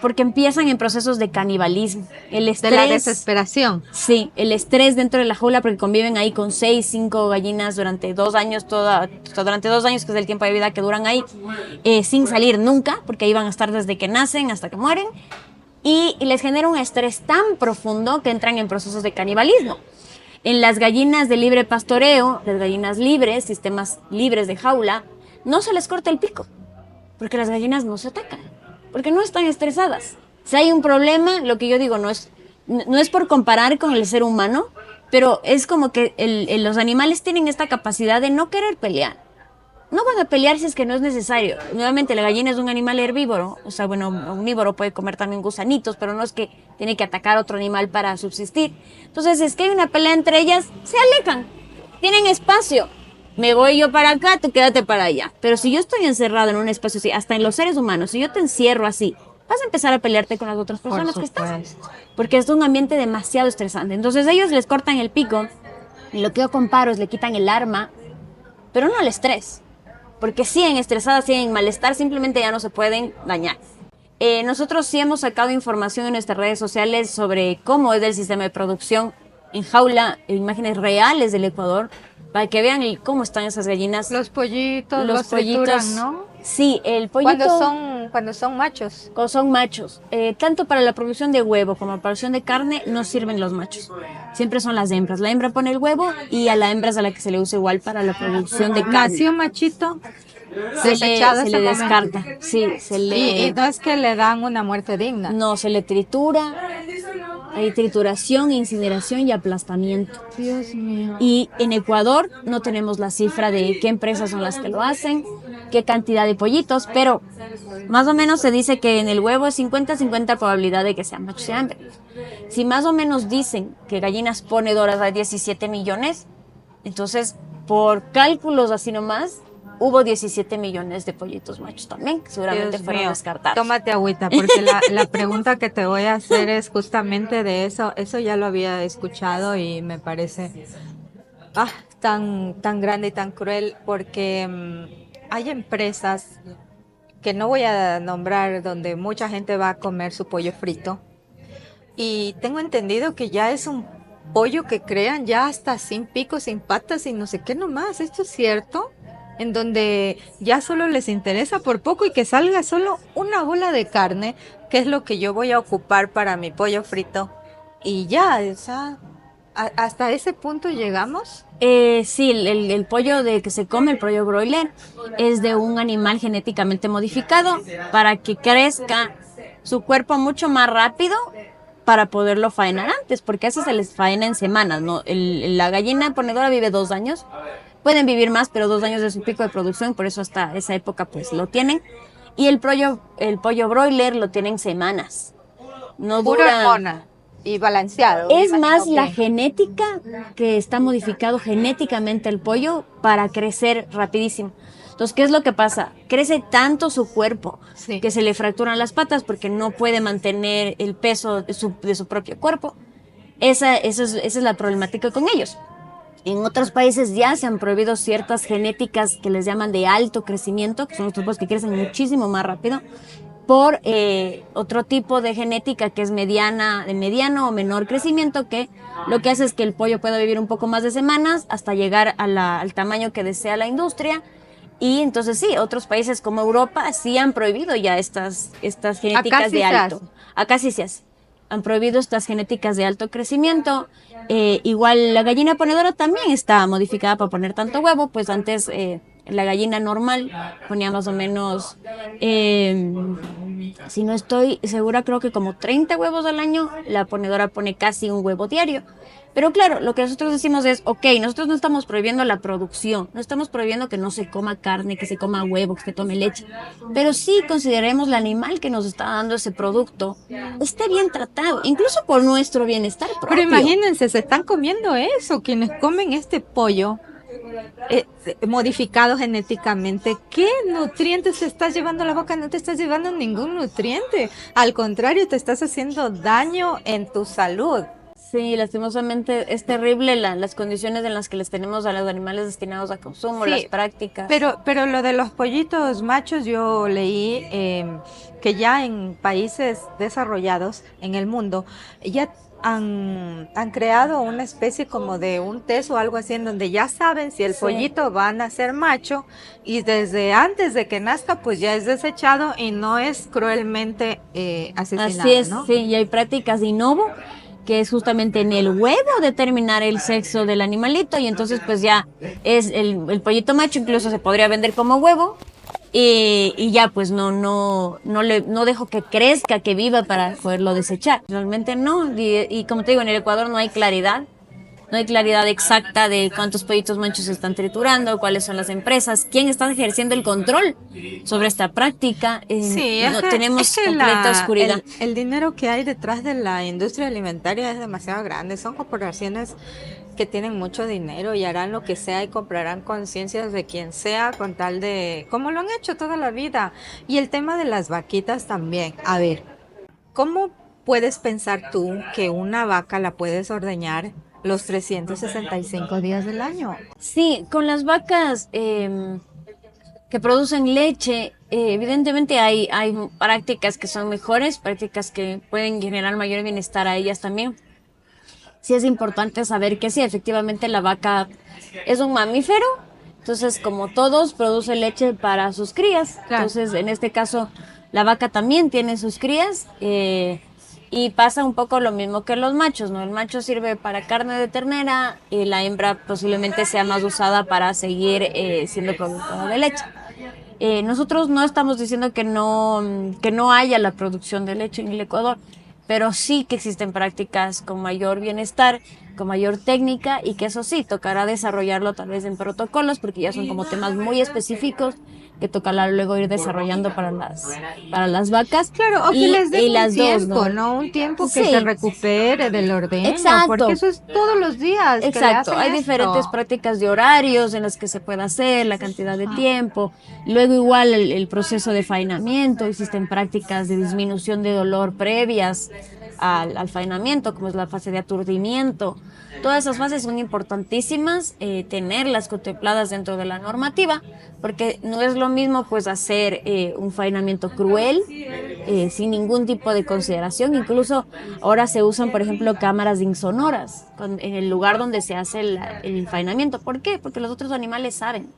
Porque empiezan en procesos de canibalismo. El estrés, De la desesperación. Sí, el estrés dentro de la jaula, porque conviven ahí con 6, 5 gallinas durante 2 años, durante 2 años, que es el tiempo de vida que duran ahí, sin salir nunca, porque ahí van a estar desde que nacen hasta que mueren, y les genera un estrés tan profundo que entran en procesos de canibalismo. En las gallinas de libre pastoreo, las gallinas libres, sistemas libres de jaula, no se les corta el pico, porque las gallinas no se atacan, porque no están estresadas. Si hay un problema, lo que yo digo no es por comparar con el ser humano, pero es como que los animales tienen esta capacidad de no querer pelear. No van a pelear si es que no es necesario. Nuevamente, la gallina es un animal herbívoro, o sea, bueno, omnívoro, puede comer también gusanitos, pero no es que tiene que atacar a otro animal para subsistir. Entonces, es que hay una pelea entre ellas, se alejan, tienen espacio. Me voy yo para acá, tú quédate para allá. Pero si yo estoy encerrado en un espacio así, hasta en los seres humanos, si yo te encierro así, vas a empezar a pelearte con las otras personas que están. Porque es un ambiente demasiado estresante. Entonces, ellos les cortan el pico, y lo que yo comparo es le quitan el arma, pero no el estrés. Porque siguen estresadas, siguen en malestar, simplemente ya no se pueden dañar. Nosotros sí hemos sacado información en nuestras redes sociales sobre cómo es el sistema de producción en jaula, imágenes reales del Ecuador, para que vean cómo están esas gallinas. Los pollitos, los trituran, ¿no? Sí, el pollito... Cuando son machos. Cuando son machos. Tanto para la producción de huevo como para la producción de carne no sirven los machos. Siempre son las hembras. La hembra pone el huevo y a la hembra es a la que se le usa igual para la producción de carne. Nació machito, Se le descarta. Sí, y no es que le dan una muerte digna. No, se le tritura. Hay trituración, incineración y aplastamiento. Dios mío. Y en Ecuador no tenemos la cifra de qué empresas son las que lo hacen, qué cantidad de pollitos, pero más o menos se dice que en el huevo es 50-50 probabilidad de que sea macho y sea hembra. Si más o menos dicen que gallinas ponedoras hay 17 millones, entonces por cálculos así nomás, hubo 17 millones de pollitos machos también, que seguramente Dios fueron mío. descartados. Tómate agüita, porque la pregunta que te voy a hacer es justamente de eso. Eso ya lo había escuchado y me parece tan grande y tan cruel, porque hay empresas que no voy a nombrar donde mucha gente va a comer su pollo frito. Y tengo entendido que ya es un pollo que crean ya hasta sin pico, sin patas y no sé qué nomás. ¿Esto es cierto? En donde ya solo les interesa por poco y que salga solo una bola de carne, que es lo que yo voy a ocupar para mi pollo frito. Y ya, o sea, ¿hasta ese punto llegamos? Sí, el pollo de que se come, el pollo broiler, es de un animal genéticamente modificado para que crezca su cuerpo mucho más rápido para poderlo faenar antes, porque a eso se les faena en semanas, ¿no? La gallina ponedora vive 2 años. Pueden vivir más, pero 2 años es su pico de producción, por eso hasta esa época pues lo tienen. Y el pollo broiler lo tienen semanas. No Pura dura. hormona y balanceado. Es me más imagino la que- genética que está modificado genéticamente el pollo para crecer rapidísimo. Entonces, ¿qué es lo que pasa? Crece tanto su cuerpo Sí. que se le fracturan las patas porque no puede mantener el peso de su propio cuerpo. Esa es la problemática con ellos. En otros países ya se han prohibido ciertas genéticas que les llaman de alto crecimiento, que son los tipos que crecen muchísimo más rápido, por otro tipo de genética que es de mediano o menor crecimiento, que lo que hace es que el pollo pueda vivir un poco más de semanas hasta llegar al tamaño que desea la industria. Y entonces sí, otros países como Europa sí han prohibido ya estas genéticas Acá sí de se alto. hace. Acá sí se hace. Han prohibido estas genéticas de alto crecimiento. Igual la gallina ponedora también está modificada para poner tanto huevo, pues antes la gallina normal ponía más o menos, si no estoy segura, creo que como 30 huevos al año. La ponedora pone casi un huevo diario. Pero claro, lo que nosotros decimos es, ok, nosotros no estamos prohibiendo la producción, no estamos prohibiendo que no se coma carne, que se coma huevo, que se tome leche, pero sí consideremos el animal que nos está dando ese producto esté bien tratado, incluso por nuestro bienestar propio. Pero imagínense, se están comiendo eso, quienes comen este pollo modificado genéticamente. ¿Qué nutrientes te estás llevando a la boca? No te estás llevando ningún nutriente. Al contrario, te estás haciendo daño en tu salud. Sí, lastimosamente es terrible las condiciones en las que les tenemos a los animales destinados a consumo, Sí, las prácticas. Pero lo de los pollitos machos yo leí que ya en países desarrollados en el mundo ya han creado una especie como de un test o algo así en donde ya saben si el Sí. pollito va a nacer macho y desde antes de que nazca pues ya es desechado y no es cruelmente asesinado, Así es, ¿no? sí, y hay prácticas de innovo, que es justamente en el huevo determinar el sexo del animalito, y entonces pues ya es el pollito macho, incluso se podría vender como huevo, y ya pues no dejo que crezca, que viva para poderlo desechar. Realmente no, y como te digo, en el Ecuador no hay claridad exacta de cuántos pollitos machos se están triturando, cuáles son las empresas, quién está ejerciendo el control sobre esta práctica. Sí, No, tenemos completa oscuridad. el dinero que hay detrás de la industria alimentaria es demasiado grande. Son corporaciones que tienen mucho dinero y harán lo que sea y comprarán conciencias de quien sea con tal de, como lo han hecho toda la vida. Y el tema de las vaquitas también. A ver, ¿cómo puedes pensar tú que una vaca la puedes ordeñar los 365 días del año? Sí, con las vacas que producen leche, evidentemente hay prácticas que son mejores, prácticas que pueden generar mayor bienestar a ellas también. Sí es importante saber que sí, efectivamente la vaca es un mamífero, entonces como todos produce leche para sus crías. Claro. Entonces en este caso la vaca también tiene sus crías, y pasa un poco lo mismo que los machos, ¿no? El macho sirve para carne de ternera y la hembra posiblemente sea más usada para seguir siendo productora de leche. Nosotros no estamos diciendo que no haya la producción de leche en el Ecuador, pero sí que existen prácticas con mayor bienestar, con mayor técnica, y que eso sí, tocará desarrollarlo tal vez en protocolos, porque ya son como temas muy específicos que tocará luego ir desarrollando para las vacas. Claro, o que les den y un las tiempo, dos, ¿no? Un tiempo que Sí. se recupere del ordeño, Exacto. porque eso es todos los días. que le Exacto, hacen hay esto. diferentes prácticas de horarios en las que se puede hacer, la cantidad de tiempo, luego igual el proceso de faenamiento, existen prácticas de disminución de dolor previas al faenamiento, como es la fase de aturdimiento. Todas esas fases son importantísimas, tenerlas contempladas dentro de la normativa, porque no es lo mismo pues hacer un faenamiento cruel, sin ningún tipo de consideración. Incluso ahora se usan, por ejemplo, cámaras insonoras en el lugar donde se hace el faenamiento. ¿Por qué? Porque los otros animales saben.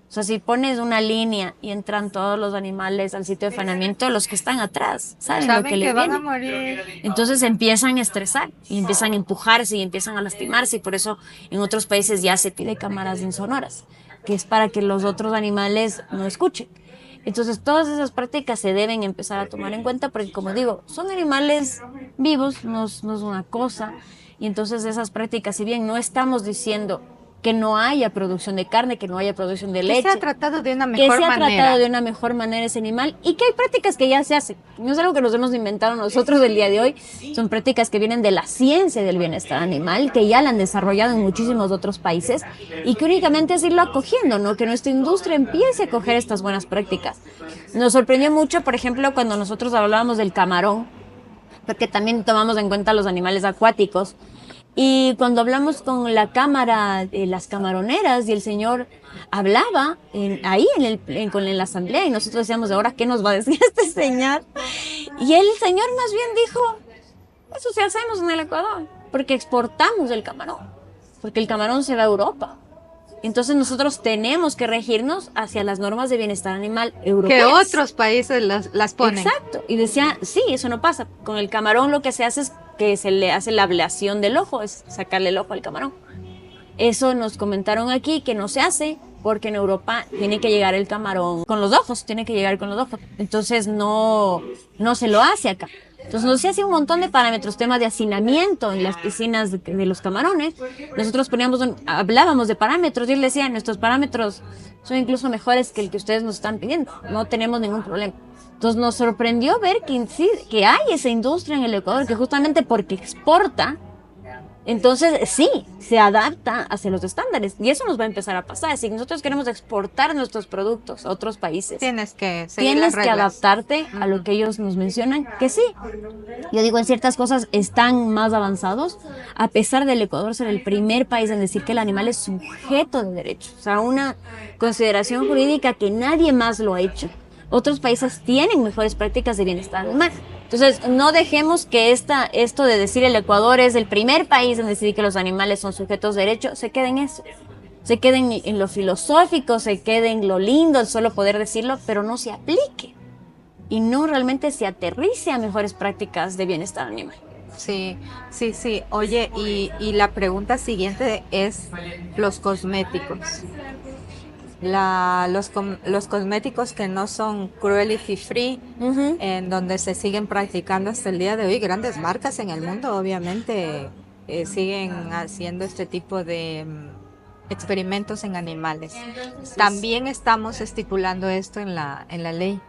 O sea, si pones una línea y entran todos los animales al sitio de faenamiento, los que están atrás saben lo que les van viene. a morir. Entonces empiezan a estresar y empiezan a empujarse y empiezan a lastimarse, y por eso en otros países ya se pide cámaras insonoras, que es para que los otros animales no escuchen. Entonces todas esas prácticas se deben empezar a tomar en cuenta, porque como digo, son animales vivos, no es una cosa, y entonces esas prácticas, si bien no estamos diciendo que no haya producción de carne, que no haya producción de Que leche, se ha tratado de una que mejor se ha manera. tratado de una mejor manera ese animal, y que hay prácticas que ya se hacen. No es algo que nos hemos inventado nosotros del día de hoy, son prácticas que vienen de la ciencia del bienestar animal, que ya la han desarrollado en muchísimos otros países, y que únicamente es irlo acogiendo, ¿no? Que nuestra industria empiece a coger estas buenas prácticas. Nos sorprendió mucho, por ejemplo, cuando nosotros hablábamos del camarón, porque también tomamos en cuenta los animales acuáticos. Y cuando hablamos con la cámara, las camaroneras, y el señor hablaba en la asamblea, y nosotros decíamos, ¿ahora qué nos va a decir este señor? Y el señor más bien dijo, eso sí hacemos en el Ecuador, porque exportamos el camarón, porque el camarón se va a Europa. Entonces nosotros tenemos que regirnos hacia las normas de bienestar animal europeas. Que otros países las ponen. Exacto. Y decía, sí, eso no pasa. Con el camarón lo que se hace es que se le hace la ablación del ojo, es sacarle el ojo al camarón. Eso nos comentaron aquí que no se hace, porque en Europa tiene que llegar el camarón con los ojos, tiene que llegar con los ojos. Entonces no se lo hace acá. Entonces nos hace un montón de parámetros, tema de hacinamiento en las piscinas de los camarones. Nosotros hablábamos de parámetros, y él decía, nuestros parámetros son incluso mejores que el que ustedes nos están pidiendo, no tenemos ningún problema. Entonces nos sorprendió ver que hay esa industria en el Ecuador, que justamente porque exporta, Entonces, sí, se adapta hacia los estándares y eso nos va a empezar a pasar. Si nosotros queremos exportar nuestros productos a otros países, Tienes que seguir tienes las que reglas. adaptarte a lo que ellos nos mencionan, que sí. Yo digo, en ciertas cosas están más avanzados, a pesar del Ecuador ser el primer país en decir que el animal es sujeto de derechos. O sea, una consideración jurídica que nadie más lo ha hecho. Otros países tienen mejores prácticas de bienestar animal. Entonces, no dejemos que esto de decir el Ecuador es el primer país en decidir que los animales son sujetos de derecho, se quede en eso. Se quede en lo filosófico, se quede en lo lindo, el solo poder decirlo, pero no se aplique. Y no realmente se aterrice a mejores prácticas de bienestar animal. Sí, sí, sí. Oye, y la pregunta siguiente es los cosméticos. Los cosméticos que no son cruelty free, Ujú. en donde se siguen practicando hasta el día de hoy. Grandes marcas en el mundo, obviamente, siguen haciendo este tipo de experimentos en animales. También estamos estipulando esto en la ley.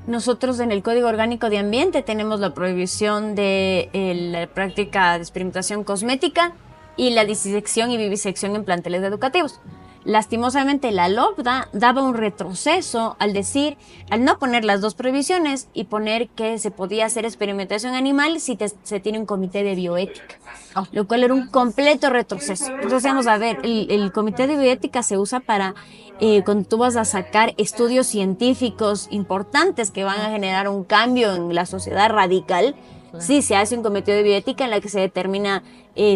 Nosotros en el Código Orgánico de Ambiente tenemos la prohibición de la práctica de experimentación cosmética y la disección y vivisección en planteles educativos. Lastimosamente la LOPDA daba un retroceso al no poner las dos prohibiciones y poner que se podía hacer experimentación animal si se tiene un comité de bioética, lo cual era un completo retroceso. Entonces vamos a ver, el comité de bioética se usa para cuando tú vas a sacar estudios científicos importantes que van a generar un cambio en la sociedad radical. Sí, se hace un comité de bioética en la que se determina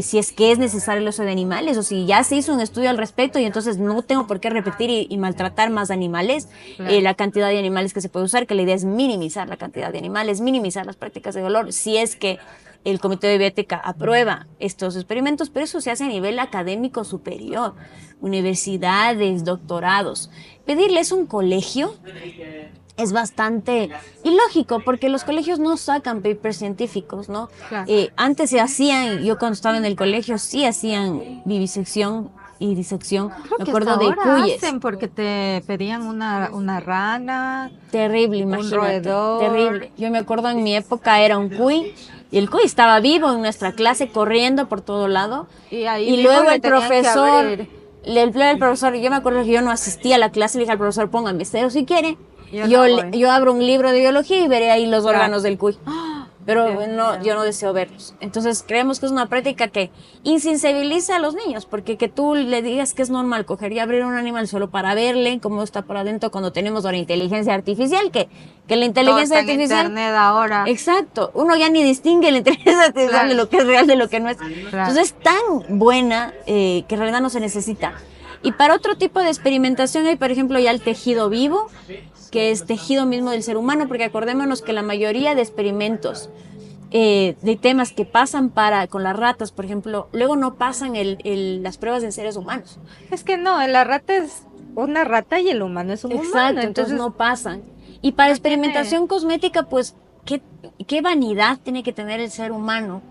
si es que es necesario el uso de animales o si ya se hizo un estudio al respecto y entonces no tengo por qué repetir y maltratar más animales, la cantidad de animales que se puede usar, que la idea es minimizar la cantidad de animales, minimizar las prácticas de dolor, si es que el comité de bioética aprueba estos experimentos, pero eso se hace a nivel académico superior, universidades, doctorados. Pedirles un colegio es bastante ilógico porque los colegios no sacan papers científicos, ¿no? Claro. Antes se hacían, yo cuando estaba en el colegio sí hacían vivisección y disección, Creo me que acuerdo hasta de ahora cuyes. hacen porque te pedían una rana. Terrible, imagínate, roedor. terrible. Yo me acuerdo en mi época era un cuy y el cuy estaba vivo en nuestra clase corriendo por todo lado Y ahí y mismo luego le el tenían que profesor, abrir. el profesor, yo me acuerdo que yo no asistía a la clase, le dije al profesor, póngame cero si quiere. Yo Yo, no voy. yo abro un libro de biología y veré ahí los Claro. órganos del cuy. Pero Dios no, mío. yo no deseo verlos. Entonces creemos que es una práctica que insensibiliza a los niños, porque que tú le digas que es normal coger y abrir un animal solo para verle cómo está por adentro cuando tenemos ahora inteligencia artificial, que la Todo inteligencia está en artificial... internet ahora. Exacto, uno ya ni distingue la inteligencia artificial Claro. de lo que es real de lo que no es. Claro. Entonces es tan buena que en realidad no se necesita. Y para otro tipo de experimentación hay, por ejemplo, ya el tejido vivo, que es tejido mismo del ser humano, porque acordémonos que la mayoría de experimentos de temas que pasan con las ratas, por ejemplo, luego no pasan las pruebas en seres humanos. Es que no, la rata es una rata y el humano es un humano. Exacto, entonces no pasan. Y para experimentación cosmética, pues, ¿qué vanidad tiene que tener el ser humano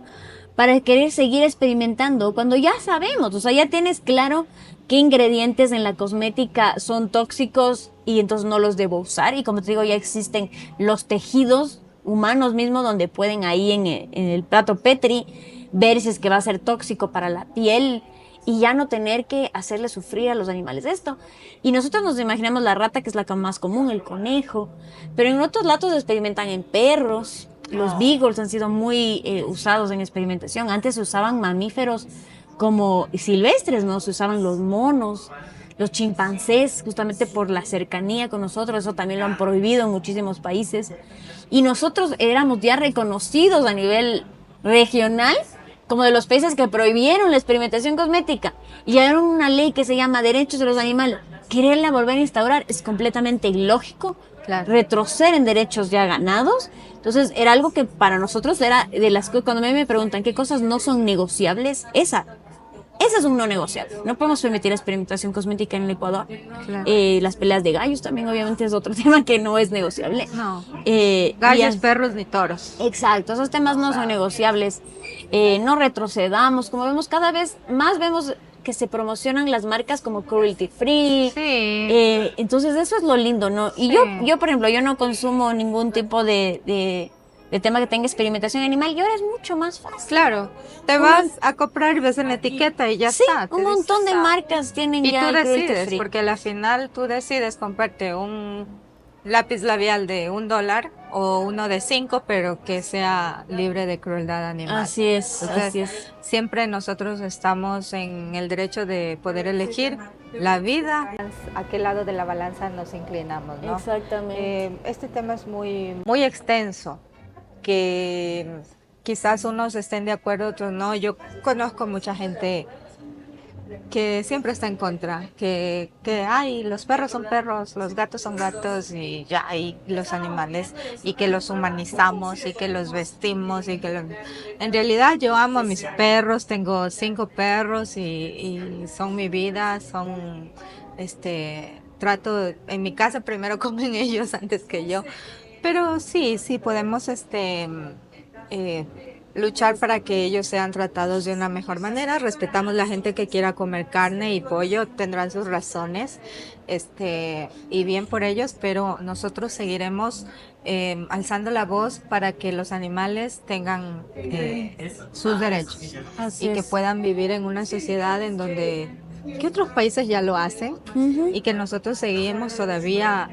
para querer seguir experimentando cuando ya sabemos? O sea, ya tienes claro qué ingredientes en la cosmética son tóxicos y entonces no los debo usar. Y como te digo, ya existen los tejidos humanos mismos donde pueden ahí en el plato Petri ver si es que va a ser tóxico para la piel y ya no tener que hacerle sufrir a los animales esto. Y nosotros nos imaginamos la rata, que es la más común, el conejo, pero en otros lados experimentan en perros. Los beagles han sido muy usados en experimentación. Antes se usaban mamíferos como silvestres, ¿no? Se usaban los monos, los chimpancés, justamente por la cercanía con nosotros. Eso también lo han prohibido en muchísimos países. Y nosotros éramos ya reconocidos a nivel regional como de los países que prohibieron la experimentación cosmética. Y hay una ley que se llama Derechos de los Animales. Quererla volver a instaurar es completamente ilógico. Claro. Retroceder en derechos ya ganados. Entonces era algo que para nosotros era de las cosas, cuando a mí me preguntan qué cosas no son negociables, esa es un no negociable. No podemos permitir experimentación cosmética en el Ecuador. Claro. Las peleas de gallos también obviamente es otro tema que no es negociable. No. y Gallos, perros ni toros. Exacto, esos temas no son negociables. No retrocedamos, como vemos cada vez más vemos que se promocionan las marcas como cruelty free. Sí. Entonces eso es lo lindo, ¿no? Y Sí. yo, por ejemplo, yo no consumo ningún tipo de de tema que tenga experimentación animal, y ahora es mucho más fácil. Claro, te vas a comprar y ves en la etiqueta y ya Sí, está. un montón de marcas tienen Y ya tú el cruelty decides, free. porque al final tú decides comprarte un lápiz labial de $1 o uno de 5, pero que sea libre de crueldad animal. Así es, Entonces, así es. siempre nosotros estamos en el derecho de poder elegir la vida. ¿A qué lado de la balanza nos inclinamos, no? Exactamente. Este tema es muy extenso, que quizás unos estén de acuerdo, otros no. Yo conozco mucha gente que siempre está en contra, que ay, los perros son perros, los gatos son gatos y ya, y los animales, y que los humanizamos y que los vestimos y que En realidad yo amo a mis perros, tengo 5 perros y son mi vida, son, trato, en mi casa primero comen ellos antes que yo, pero sí podemos, luchar para que ellos sean tratados de una mejor manera. Respetamos la gente que quiera comer carne y pollo, tendrán sus razones, y bien por ellos, pero nosotros seguiremos alzando la voz para que los animales tengan sus derechos. Así Y que es. puedan vivir en una sociedad en donde que otros países ya lo hacen y que nosotros seguimos todavía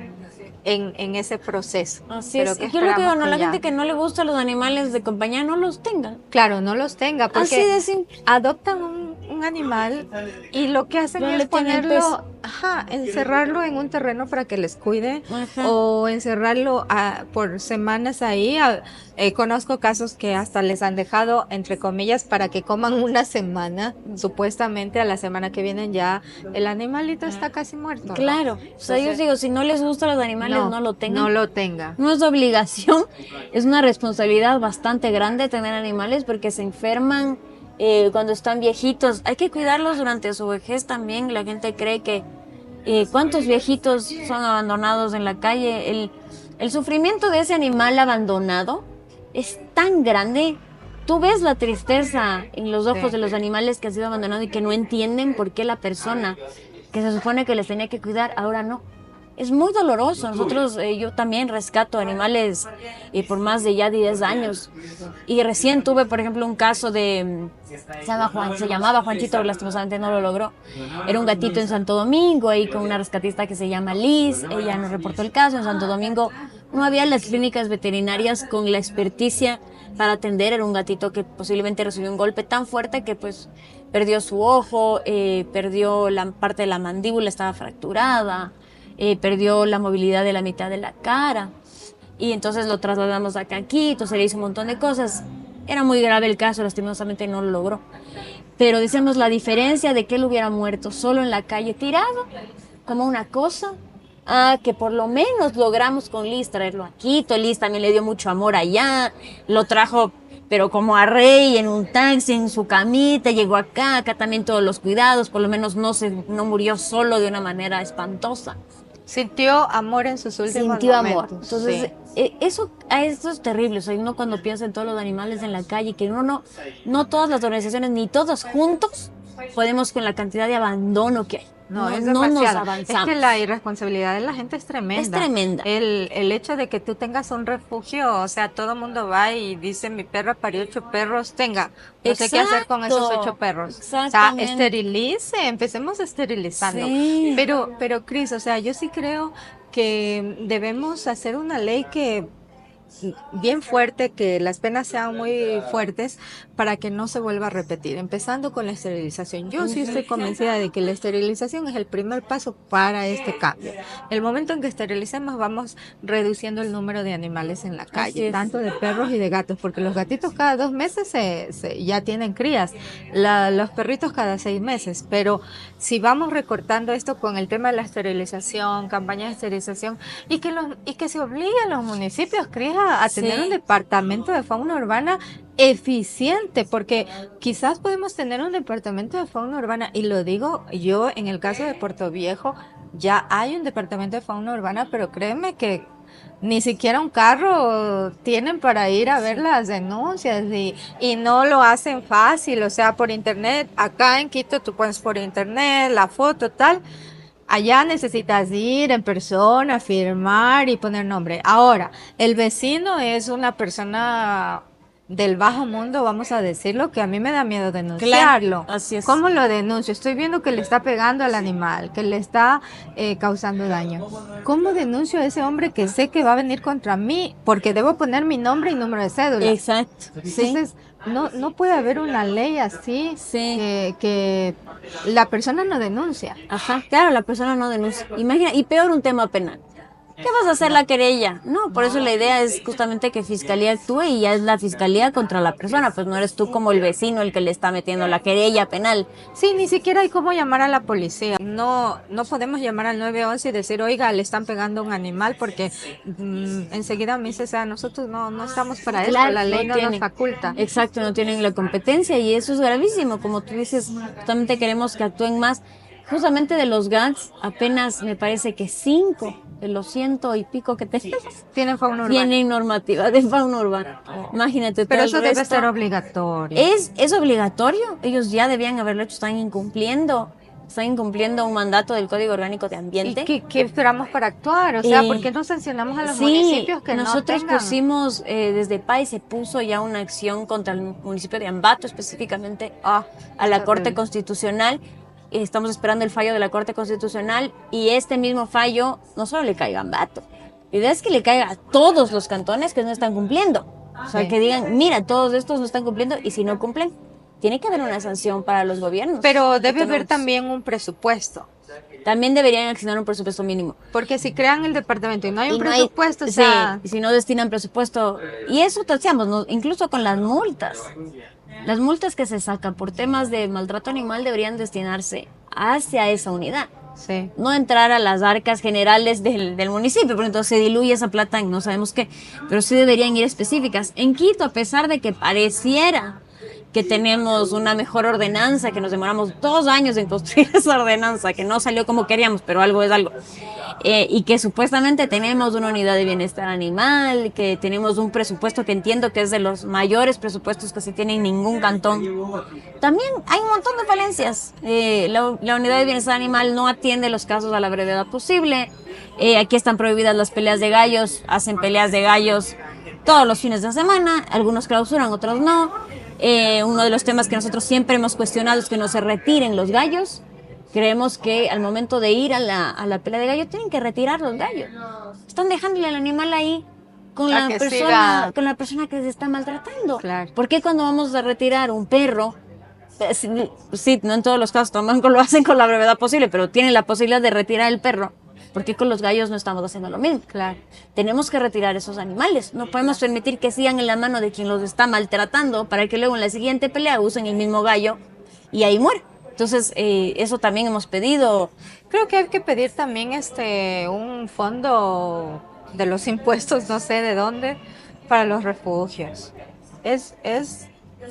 en ese proceso. Así Pero es. que Y yo lo que digo, esperamos no, que la ya- gente que no le gusta los animales de compañía no los tenga. Claro, no los tenga, porque Así de simple. adoptan un animal y lo que hacen No es le tienen ponerlo, peso. encerrarlo en un terreno para que les cuide Ajá. o encerrarlo por semanas ahí. Conozco casos que hasta les han dejado, entre comillas, para que coman una semana. Supuestamente a la semana que vienen ya el animalito está casi muerto, ¿no? Claro. O sea, yo digo, si no les gustan los animales, no lo tengan. No lo tenga. No es obligación, es una responsabilidad bastante grande tener animales porque se enferman cuando están viejitos. Hay que cuidarlos durante su vejez también. La gente cree que cuántos viejitos son abandonados en la calle. El sufrimiento de ese animal abandonado es tan grande. Tú ves la tristeza en los ojos de los animales que han sido abandonados y que no entienden por qué la persona que se supone que les tenía que cuidar ahora no. Es muy doloroso. Nosotros, yo también rescato animales por más de ya 10 años. Y recién tuve, por ejemplo, un caso de... Se llamaba Juanchito, lastimosamente no lo logró. Era un gatito en Santo Domingo, ahí con una rescatista que se llama Liz. Ella nos reportó el caso. En Santo Domingo no había las clínicas veterinarias con la experticia para atender. Era un gatito que posiblemente recibió un golpe tan fuerte que pues perdió su ojo, perdió la parte de la mandíbula, estaba fracturada. Perdió la movilidad de la mitad de la cara y entonces lo trasladamos acá a Quito, se le hizo un montón de cosas. Era muy grave el caso, lastimosamente no lo logró. Pero decíamos la diferencia de que él hubiera muerto solo en la calle, tirado, como una cosa, que por lo menos logramos con Liz traerlo a Quito. Liz también le dio mucho amor allá, lo trajo pero como a rey, en un taxi, en su camita, llegó acá también todos los cuidados, por lo menos no murió solo de una manera espantosa. Sintió amor en sus últimos Sintió amor. momentos. Entonces, sí. eso es terrible. O sea, uno cuando piensa en todos los animales en la calle, que uno no todas las organizaciones, ni todos juntos, podemos con la cantidad de abandono que hay. No, es nos demasiado. avanzamos. Es que la irresponsabilidad de la gente es tremenda. Es tremenda. El hecho de que tú tengas un refugio, o sea, todo el mundo va y dice, mi perra parió 8 perros, tenga, no sé qué hacer con esos 8 perros. O sea, Exactamente. esterilice, empecemos esterilizando. Sí. Pero Cris, o sea, yo sí creo que debemos hacer una ley que bien fuerte, que las penas sean muy fuertes para que no se vuelva a repetir, empezando con la esterilización. Yo sí estoy convencida de que la esterilización es el primer paso para este cambio. El momento en que esterilicemos vamos reduciendo el número de animales en la Así calle, es. tanto de perros y de gatos, porque los gatitos cada 2 meses ya tienen crías, los perritos cada 6 meses, pero si vamos recortando esto con el tema de la esterilización, campañas de esterilización, y que se obligue a los municipios, Cris, a tener Sí. un departamento de fauna urbana eficiente, porque quizás podemos tener un departamento de fauna urbana, y lo digo yo, en el caso de Puerto Viejo, ya hay un departamento de fauna urbana, pero créeme que ni siquiera un carro tienen para ir a ver las denuncias y no lo hacen fácil, o sea, por internet. Acá en Quito tú pones por internet la foto, tal. Allá necesitas ir en persona, firmar y poner nombre. Ahora, el vecino es una persona del bajo mundo, vamos a decirlo, que a mí me da miedo denunciarlo. Claro, así es. ¿Cómo lo denuncio? Estoy viendo que le está pegando al animal, que le está causando daño. ¿Cómo denuncio a ese hombre que sé que va a venir contra mí? Porque debo poner mi nombre y número de cédula. Exacto. Sí. Entonces, no puede haber una ley así Sí. que la persona no denuncia. Ajá, claro, la persona no denuncia. Imagina, y peor un tema penal. ¿Qué vas a hacer la querella? No, por eso la idea es justamente que Fiscalía actúe y ya es la Fiscalía contra la persona, pues no eres tú como el vecino el que le está metiendo la querella penal. Sí, ni siquiera hay cómo llamar a la policía. No podemos llamar al 911 y decir, oiga, le están pegando a un animal porque enseguida me dice, o sea, nosotros no estamos para eso, Claro, la ley no nos tienen. faculta. Exacto, no tienen la competencia y eso es gravísimo. Como tú dices, justamente queremos que actúen más. Justamente de los gangs, apenas me parece que 5 de los 100 y pico que tenemos Tienen fauna urbana. tienen normativa de fauna urbana. Imagínate. Pero todo eso el debe resto ser obligatorio. es obligatorio. Ellos ya debían haberlo hecho, están incumpliendo un mandato del Código Orgánico de ¿Y Ambiente. qué esperamos para actuar? O sea, Eh, ¿por qué no sancionamos a los Sí, municipios que nosotros no tengan? pusimos, desde PAI se puso ya una acción contra el municipio de Ambato, específicamente a la Corte Constitucional. Estamos esperando el fallo de la Corte Constitucional y este mismo fallo no solo le caiga a Ambato, la idea es que le caiga a todos los cantones que no están cumpliendo. O sea, Sí. que digan, mira, todos estos no están cumpliendo y si no cumplen, tiene que haber una sanción para los gobiernos. Pero debe Que haber tenemos. también un presupuesto. También deberían asignar un presupuesto mínimo. Porque si crean el departamento y no hay un Y no hay- presupuesto, o sea, sí, y si no destinan presupuesto, y eso te decíamos, incluso con las multas que se sacan por temas de maltrato animal deberían destinarse hacia esa unidad, sí. no entrar a las arcas generales del municipio, porque entonces se diluye esa plata en no sabemos qué, pero sí deberían ir específicas. En Quito, a pesar de que pareciera que tenemos una mejor ordenanza, que nos demoramos 2 años en construir esa ordenanza, que no salió como queríamos, pero algo es algo, y que supuestamente tenemos una unidad de bienestar animal, que tenemos un presupuesto que entiendo que es de los mayores presupuestos que se tiene en ningún cantón. También hay un montón de falencias. La unidad de bienestar animal no atiende los casos a la brevedad posible. Aquí están prohibidas las peleas de gallos, hacen peleas de gallos todos los fines de semana, algunos clausuran, otros no. Uno de los temas que nosotros siempre hemos cuestionado es que no se retiren los gallos. Creemos que al momento de ir a la pelea de gallo tienen que retirar los gallos. Están dejándole al animal ahí con A la que persona, siga. con la persona que se está maltratando. Claro. ¿Por qué cuando vamos a retirar un perro? Sí, no en todos los casos tampoco lo hacen con la brevedad posible, pero tienen la posibilidad de retirar el perro. ¿Por qué con los gallos no estamos haciendo lo mismo? Claro. Tenemos que retirar esos animales. No podemos permitir que sigan en la mano de quien los está maltratando para que luego en la siguiente pelea usen el mismo gallo y ahí muere. Entonces, eso también hemos pedido. Creo que hay que pedir también un fondo de los impuestos, no sé de dónde, para los refugios. Es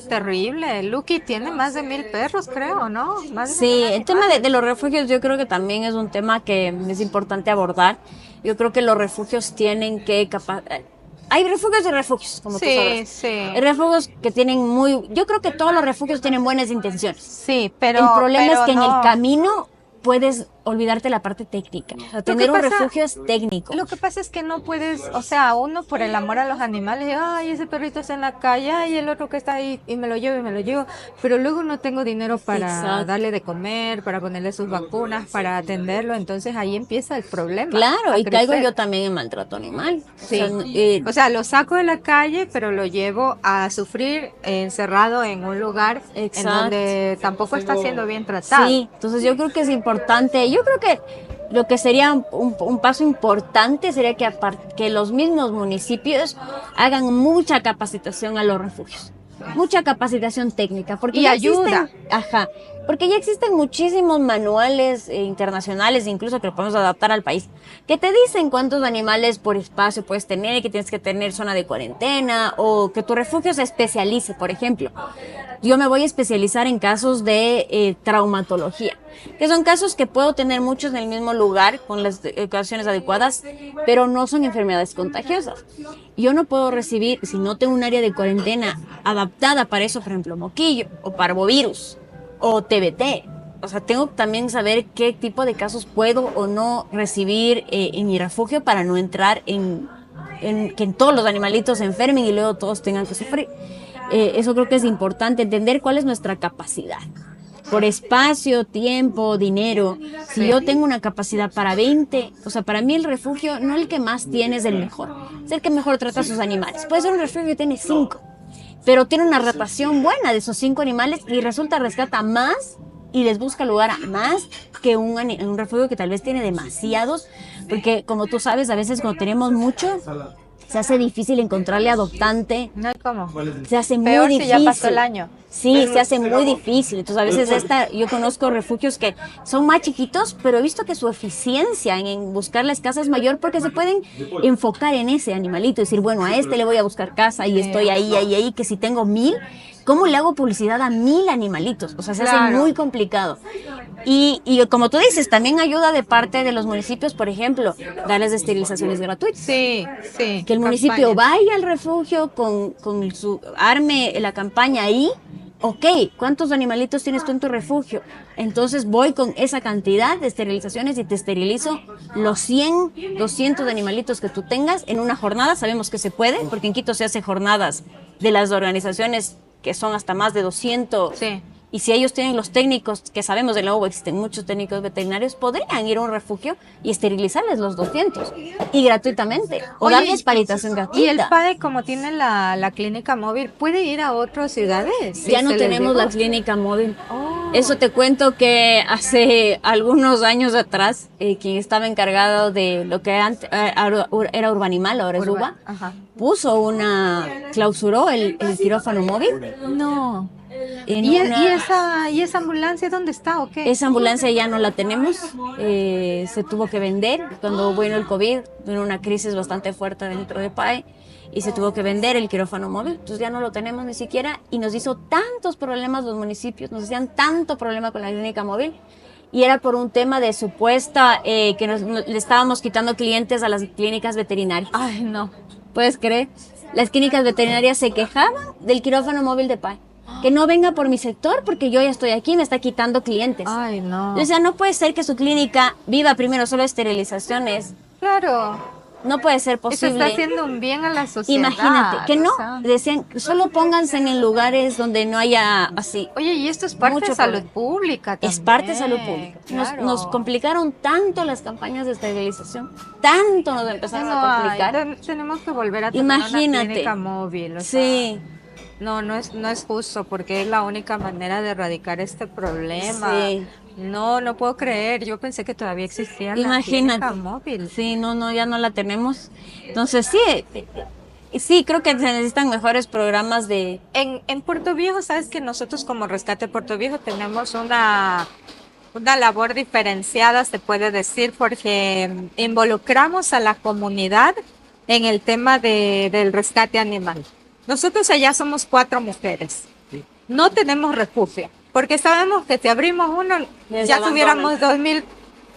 terrible. Lucky tiene más de 1,000 perros, creo, ¿no? Más de Sí, 1,000 el tema de los refugios yo creo que también es un tema que es importante abordar. Yo creo que los refugios tienen que hay refugios y refugios, como tú Sí, sabes. sí. Hay refugios que tienen yo creo que todos los refugios tienen buenas intenciones. Sí, pero El problema pero es que en no. el camino puedes olvidarte la parte técnica. O sea, tener un refugio es técnico. Lo que pasa es que no puedes, o sea, uno por el amor a los animales, ay, ese perrito está en la calle, ay, el otro que está ahí, y me lo llevo, pero luego no tengo dinero para Exacto. darle de comer, para ponerle sus vacunas, para atenderlo, entonces ahí empieza el problema. Claro, a y caigo crecer. yo también en maltrato animal. Sí. O sea, O sea, lo saco de la calle, pero lo llevo a sufrir encerrado en un lugar en Exacto. donde tampoco está siendo bien tratado. sí, entonces yo creo que es importante, yo creo que lo que sería un paso importante sería que los mismos municipios hagan mucha capacitación a los refugios, mucha capacitación técnica, porque Y ya ayuda. porque ya existen muchísimos manuales internacionales, incluso que lo podemos adaptar al país, que te dicen cuántos animales por espacio puedes tener, que tienes que tener zona de cuarentena o que tu refugio se especialice, por ejemplo. Yo me voy a especializar en casos de traumatología, que son casos que puedo tener muchos en el mismo lugar con las educaciones adecuadas, pero no son enfermedades contagiosas. Yo no puedo recibir, si no tengo un área de cuarentena adaptada para eso, por ejemplo, moquillo o parvovirus o TBT. o sea, tengo que también saber qué tipo de casos puedo o no recibir en mi refugio para no entrar en que todos los animalitos se enfermen y luego todos tengan que sufrir. Eso creo que es importante, entender cuál es nuestra capacidad. Por espacio, tiempo, dinero. Si yo tengo una capacidad para 20, o sea, para mí el refugio, no el que más tiene es el mejor. Es el que mejor trata a sus animales. Puede ser un refugio que tiene 5, pero tiene una rotación buena de esos 5 animales y resulta rescata más y les busca lugar a más que un refugio que tal vez tiene demasiados, porque como tú sabes, a veces cuando tenemos mucho, se hace difícil encontrarle adoptante. No hay cómo. Se hace Peor muy si difícil. ya pasó el año. Sí, se hace muy difícil. Entonces a veces yo conozco refugios que son más chiquitos, pero he visto que su eficiencia en buscar las casas es mayor porque se pueden enfocar en ese animalito y decir, bueno, a este le voy a buscar casa y estoy ahí, que si tengo 1000, ¿cómo le hago publicidad a 1000 animalitos? O sea, se hace muy complicado. Y como tú dices, también ayuda de parte de los municipios, por ejemplo, darles esterilizaciones gratuitas. Sí. Que el municipio vaya al refugio arme la campaña ahí. Ok, ¿cuántos animalitos tienes tú en tu refugio? Entonces voy con esa cantidad de esterilizaciones y te esterilizo los 100, 200 animalitos que tú tengas en una jornada. Sabemos que se puede, porque en Quito se hace jornadas de las organizaciones que son hasta más de 200. Sí. Y si ellos tienen los técnicos, que sabemos de la UBA existen muchos técnicos veterinarios, podrían ir a un refugio y esterilizarles los 200. Y gratuitamente. O Oye, darles paritación gratuita. Y el PADE, como tiene la clínica móvil, ¿puede ir a otras ciudades? Ya no tenemos la clínica móvil. Eso te cuento que hace algunos años atrás, quien estaba encargado de lo que antes era Urbanimal, ahora es UBA, clausuró el quirófano móvil. No. ¿Y esa ambulancia dónde está o qué? Esa ambulancia ya no la tenemos, se tuvo que vender cuando vino el COVID, vino una crisis bastante fuerte dentro de PAE y se tuvo que vender el quirófano móvil, entonces ya no lo tenemos ni siquiera y nos hizo tantos problemas los municipios, nos hacían tanto problema con la clínica móvil y era por un tema de supuesta que le estábamos quitando clientes a las clínicas veterinarias. Ay, no. ¿Puedes creer? Las clínicas veterinarias se quejaban del quirófano móvil de PAE. Que no venga por mi sector porque yo ya estoy aquí, me está quitando clientes. Ay, no. O sea, no puede ser que su clínica viva primero solo esterilizaciones. Claro. No puede ser posible. Eso está haciendo un bien a la sociedad. Imagínate, que no, o sea. decían, solo pónganse en lugares donde no haya así. Oye, y esto es parte mucho de salud problema. Pública también. Es parte de salud pública. Claro. Nos complicaron tanto las campañas de esterilización, tanto nos empezaron a complicar. Tenemos que volver a tener Imagínate. una clínica móvil. O Sí. sea, no es justo porque es la única manera de erradicar este problema. Sí. No puedo creer. Yo pensé que todavía existía la Imagínate. clínica móvil. Sí, no, ya no la tenemos. Entonces, sí, creo que se necesitan mejores programas de... En Puerto Viejo, sabes que nosotros como Rescate Puerto Viejo tenemos una labor diferenciada, se puede decir, porque involucramos a la comunidad en el tema del rescate animal. Nosotros allá somos 4 mujeres. No tenemos refugio, porque sabemos que si abrimos uno, ya tuviéramos 2000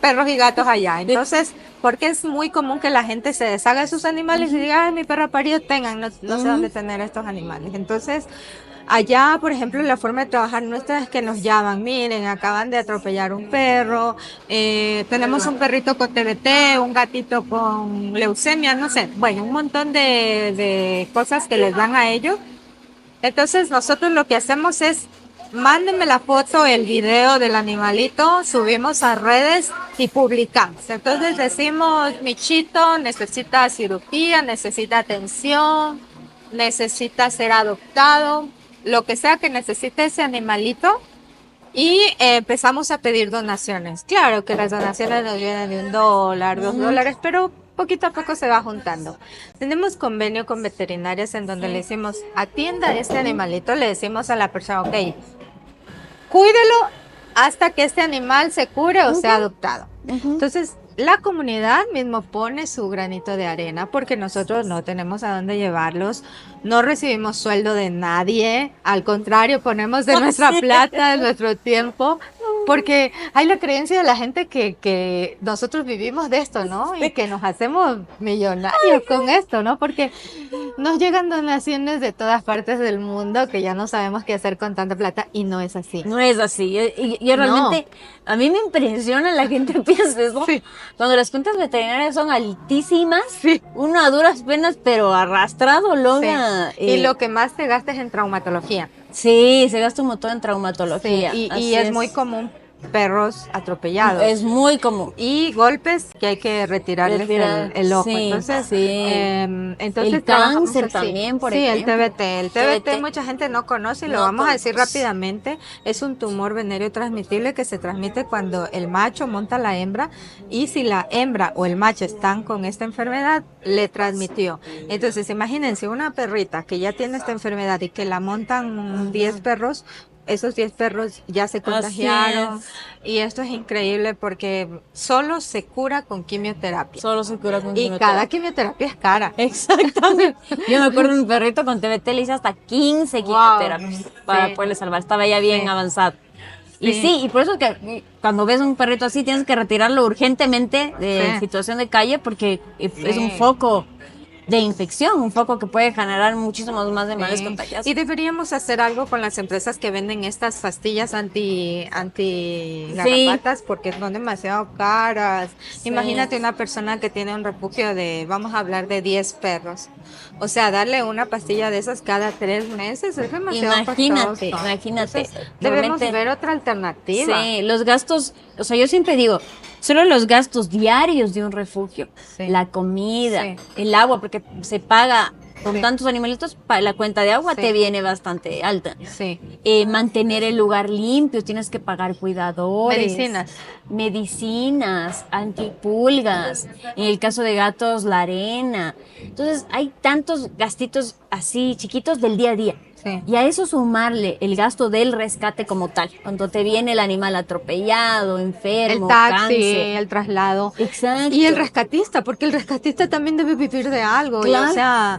perros y gatos allá. Entonces, porque es muy común que la gente se deshaga de sus animales y diga, ay, mi perro parido, tengan, no sé dónde tener estos animales. Entonces, allá, por ejemplo, la forma de trabajar nuestra es que nos llaman, miren, acaban de atropellar un perro, tenemos un perrito con TBT, un gatito con leucemia, no sé, bueno, un montón de cosas que les dan a ellos. Entonces, nosotros lo que hacemos es, mándenme la foto, el video del animalito, subimos a redes y publicamos. Entonces decimos, Michito necesita cirugía, necesita atención, necesita ser adoptado, lo que sea que necesite ese animalito, y empezamos a pedir donaciones. Claro que las donaciones nos vienen de $1, $2, pero poquito a poco se va juntando. Tenemos convenio con veterinarias en donde le decimos, atienda a este animalito, le decimos a la persona, ok, cuídelo hasta que este animal se cure o sea adoptado. Entonces, la comunidad mismo pone su granito de arena porque nosotros no tenemos a dónde llevarlos, no recibimos sueldo de nadie, al contrario, ponemos de nuestra plata, de nuestro tiempo, porque hay la creencia de la gente que nosotros vivimos de esto, ¿no? Y que nos hacemos millonarios con esto, ¿no? Porque nos llegan donaciones de todas partes del mundo que ya no sabemos qué hacer con tanta plata y no es así. No es así. Y realmente, a mí me impresiona la gente que piensa eso. Sí. Cuando las cuentas veterinarias son altísimas, Sí. uno a duras penas, pero arrastrado logra. Y lo que más te gastas es en traumatología. Sí, se gasta un montón en traumatología. Sí, y así es muy común perros atropellados. Es muy común. Y golpes que hay que retirarles el ojo. Sí, Entonces, sí. entonces El trabajamos cáncer así. también, por sí, ejemplo. el TBT. El TBT TBT. mucha gente no conoce y lo No vamos a decir conoce. rápidamente. Es un tumor venéreo transmisible que se transmite cuando el macho monta a la hembra y si la hembra o el macho están con esta enfermedad, le transmitió. Entonces, imagínense una perrita que ya tiene esta enfermedad y que la montan 10 perros, esos 10 perros ya se contagiaron y esto es increíble porque solo se cura con quimioterapia. Solo se cura con Y quimioterapia. cada quimioterapia es cara. Exactamente. Yo me acuerdo de un perrito con TBT, le hice hasta 15 Wow. quimioterapias para Sí. poderle salvar. Estaba ya bien Sí. avanzado. Y Sí. sí, y por eso es que cuando ves un perrito así tienes que retirarlo urgentemente de Sí. situación de calle porque es Sí. un foco de infección, un foco que puede generar muchísimos más de males Sí. contagiados. Y deberíamos hacer algo con las empresas que venden estas pastillas anti garrapatas porque son demasiado caras. Sí. Imagínate una persona que tiene un refugio de, vamos a hablar de 10 perros. O sea, darle una pastilla de esas cada 3 meses es demasiado Imagínate, costoso. imagínate. Entonces, debemos Realmente- ver otra alternativa. Sí, los gastos, o sea, yo siempre digo, solo los gastos diarios de un refugio, Sí. la comida, Sí. el agua, porque se paga con Sí. tantos animalitos, la cuenta de agua Sí. te viene bastante alta. Sí. Mantener el lugar limpio, tienes que pagar cuidadores. Medicinas. Medicinas, antipulgas, en el caso de gatos, la arena. Entonces, hay tantos gastitos así chiquitos del día a día. Sí. Y a eso sumarle el gasto del rescate como tal, cuando te viene el animal atropellado, enfermo, El taxi, cáncer. el traslado. Exacto. Y el rescatista, porque el rescatista también debe vivir de algo. Y, Claro. o sea,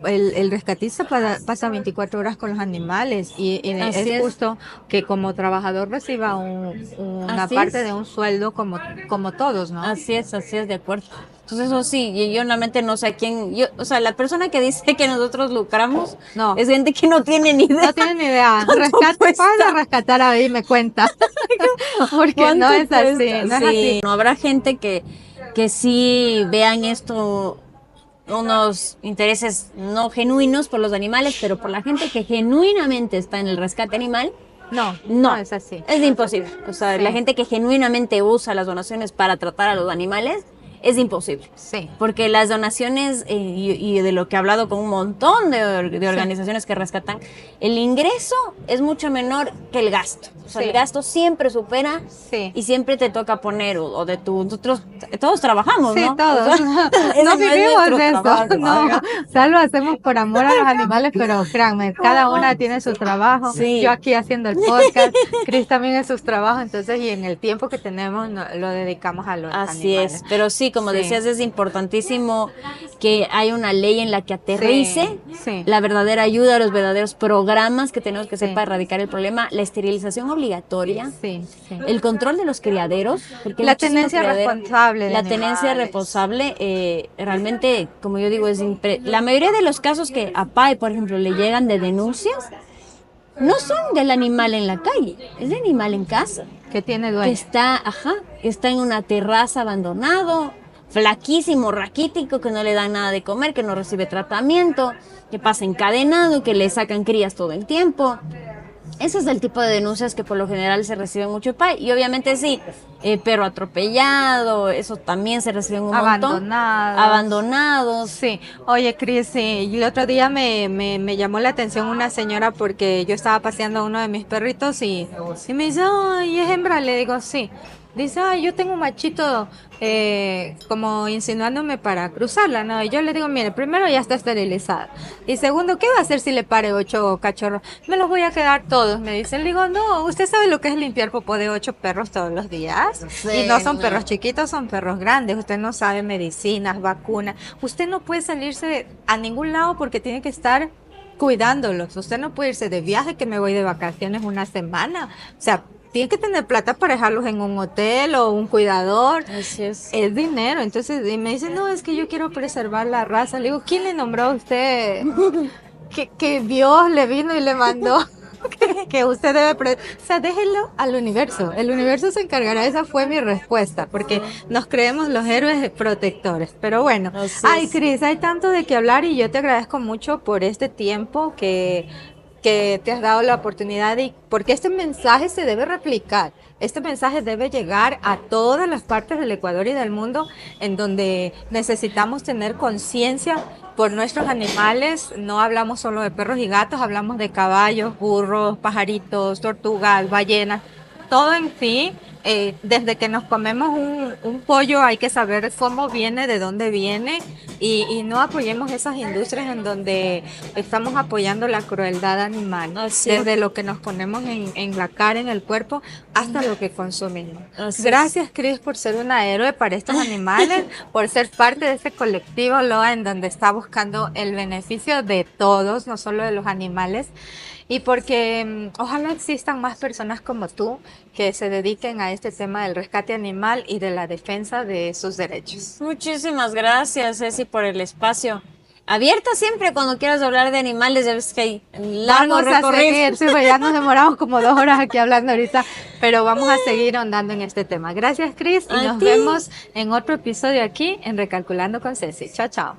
el rescatista pasa 24 horas con los animales y Así es es. justo que como trabajador reciba una Así parte es. de un sueldo como todos, ¿no? Así es, de acuerdo. Entonces, eso sí, yo realmente no sé a quién, o sea, la persona que dice que nosotros lucramos, No. es gente que no tiene ni idea. No tienen ni idea. ¿Cuánto cuesta? Para rescatar a mí me cuenta. Porque no ¿Cuánto es así, cuesta? no es Sí, así. no habrá gente que sí vean esto unos intereses no genuinos por los animales, pero por la gente que genuinamente está en el rescate animal, No es así. es imposible. O sea, Sí. la gente que genuinamente usa las donaciones para tratar a los animales, es imposible. Sí. Porque las donaciones, y de lo que he hablado con un montón de organizaciones que rescatan, el ingreso es mucho menor que el gasto. O sea, Sí. el gasto siempre supera Sí. y siempre te toca poner, o de tu, nosotros todos trabajamos, Sí, ¿no? todos. O sea, ese No es vivimos nuestro de eso, trabajo. no. Solo hacemos por amor a los animales, pero créanme, cada una tiene su trabajo. Sí. Yo aquí haciendo el podcast, Cris también en sus trabajos, entonces, y en el tiempo que tenemos lo dedicamos a los Así animales. es, pero sí, como Sí. decías, es importantísimo que haya una ley en la que aterrice sí. la verdadera ayuda, los verdaderos programas que tenemos que hacer Sí. para erradicar el problema, la esterilización obligatoria, Sí, sí. el control de los criaderos, porque La hay muchísimos tenencia criaderos. responsable de La tenencia animales. responsable, realmente, como yo digo, la mayoría de los casos que a PAE, por ejemplo, le llegan de denuncias, no son del animal en la calle, es del animal en casa. Que tiene Que dueño. está en una terraza abandonado, flaquísimo, raquítico, que no le dan nada de comer, que no recibe tratamiento, que pasa encadenado, que le sacan crías todo el tiempo. Ese es el tipo de denuncias que por lo general se reciben mucho en PAE. Y obviamente sí, perro atropellado, eso también se recibe un montón. Abandonados. Sí, oye Cris, sí, y el otro día me llamó la atención una señora porque yo estaba paseando a uno de mis perritos y me dice, ay, ¿es hembra? Le digo, sí. Dice, ay, yo tengo un machito como insinuándome para cruzarla, ¿no? Y yo le digo, mire, primero ya está esterilizada. Y segundo, ¿qué va a hacer si le pare 8 cachorros? Me los voy a quedar todos, me dice. Le digo, no, ¿usted sabe lo que es limpiar popó de 8 perros todos los días? Sí, Y no son no. perros chiquitos, son perros grandes. Usted no sabe medicinas, vacunas. Usted no puede salirse a ningún lado porque tiene que estar cuidándolos. Usted no puede irse de viaje, que me voy de vacaciones una semana. O sea, tienes que tener plata para dejarlos en un hotel o un cuidador. Así es. Es dinero. Entonces, y me dice, no, es que yo quiero preservar la raza. Le digo, ¿quién le nombró a usted? Que Dios le vino y le mandó. Que usted debe, o sea, déjenlo al universo. El universo se encargará. Esa fue mi respuesta, porque nos creemos los héroes protectores. Pero bueno, Así ay, es. Cris, hay tanto de qué hablar y yo te agradezco mucho por este tiempo que te has dado la oportunidad y porque este mensaje se debe replicar. Este mensaje debe llegar a todas las partes del Ecuador y del mundo en donde necesitamos tener conciencia por nuestros animales. No hablamos solo de perros y gatos, hablamos de caballos, burros, pajaritos, tortugas, ballenas, todo en sí. Desde que nos comemos un pollo hay que saber cómo viene, de dónde viene y no apoyemos esas industrias en donde estamos apoyando la crueldad animal. Así es. Desde lo que nos ponemos en la cara, en el cuerpo, hasta lo que consumimos. Así es. Gracias, Cris, por ser una héroe para estos animales, por ser parte de este colectivo LOA en donde está buscando el beneficio de todos, no solo de los animales. Y porque ojalá existan más personas como tú que se dediquen a este tema del rescate animal y de la defensa de sus derechos. Muchísimas gracias, Ceci, por el espacio. Abierta siempre cuando quieras hablar de animales, ya ves que hay largo Vamos a recorrido. seguir, sí, pues ya nos demoramos como 2 horas aquí hablando ahorita, pero vamos a seguir ahondando en este tema. Gracias, Cris, y A nos ti. vemos en otro episodio aquí en Recalculando con Ceci. Chao, chao.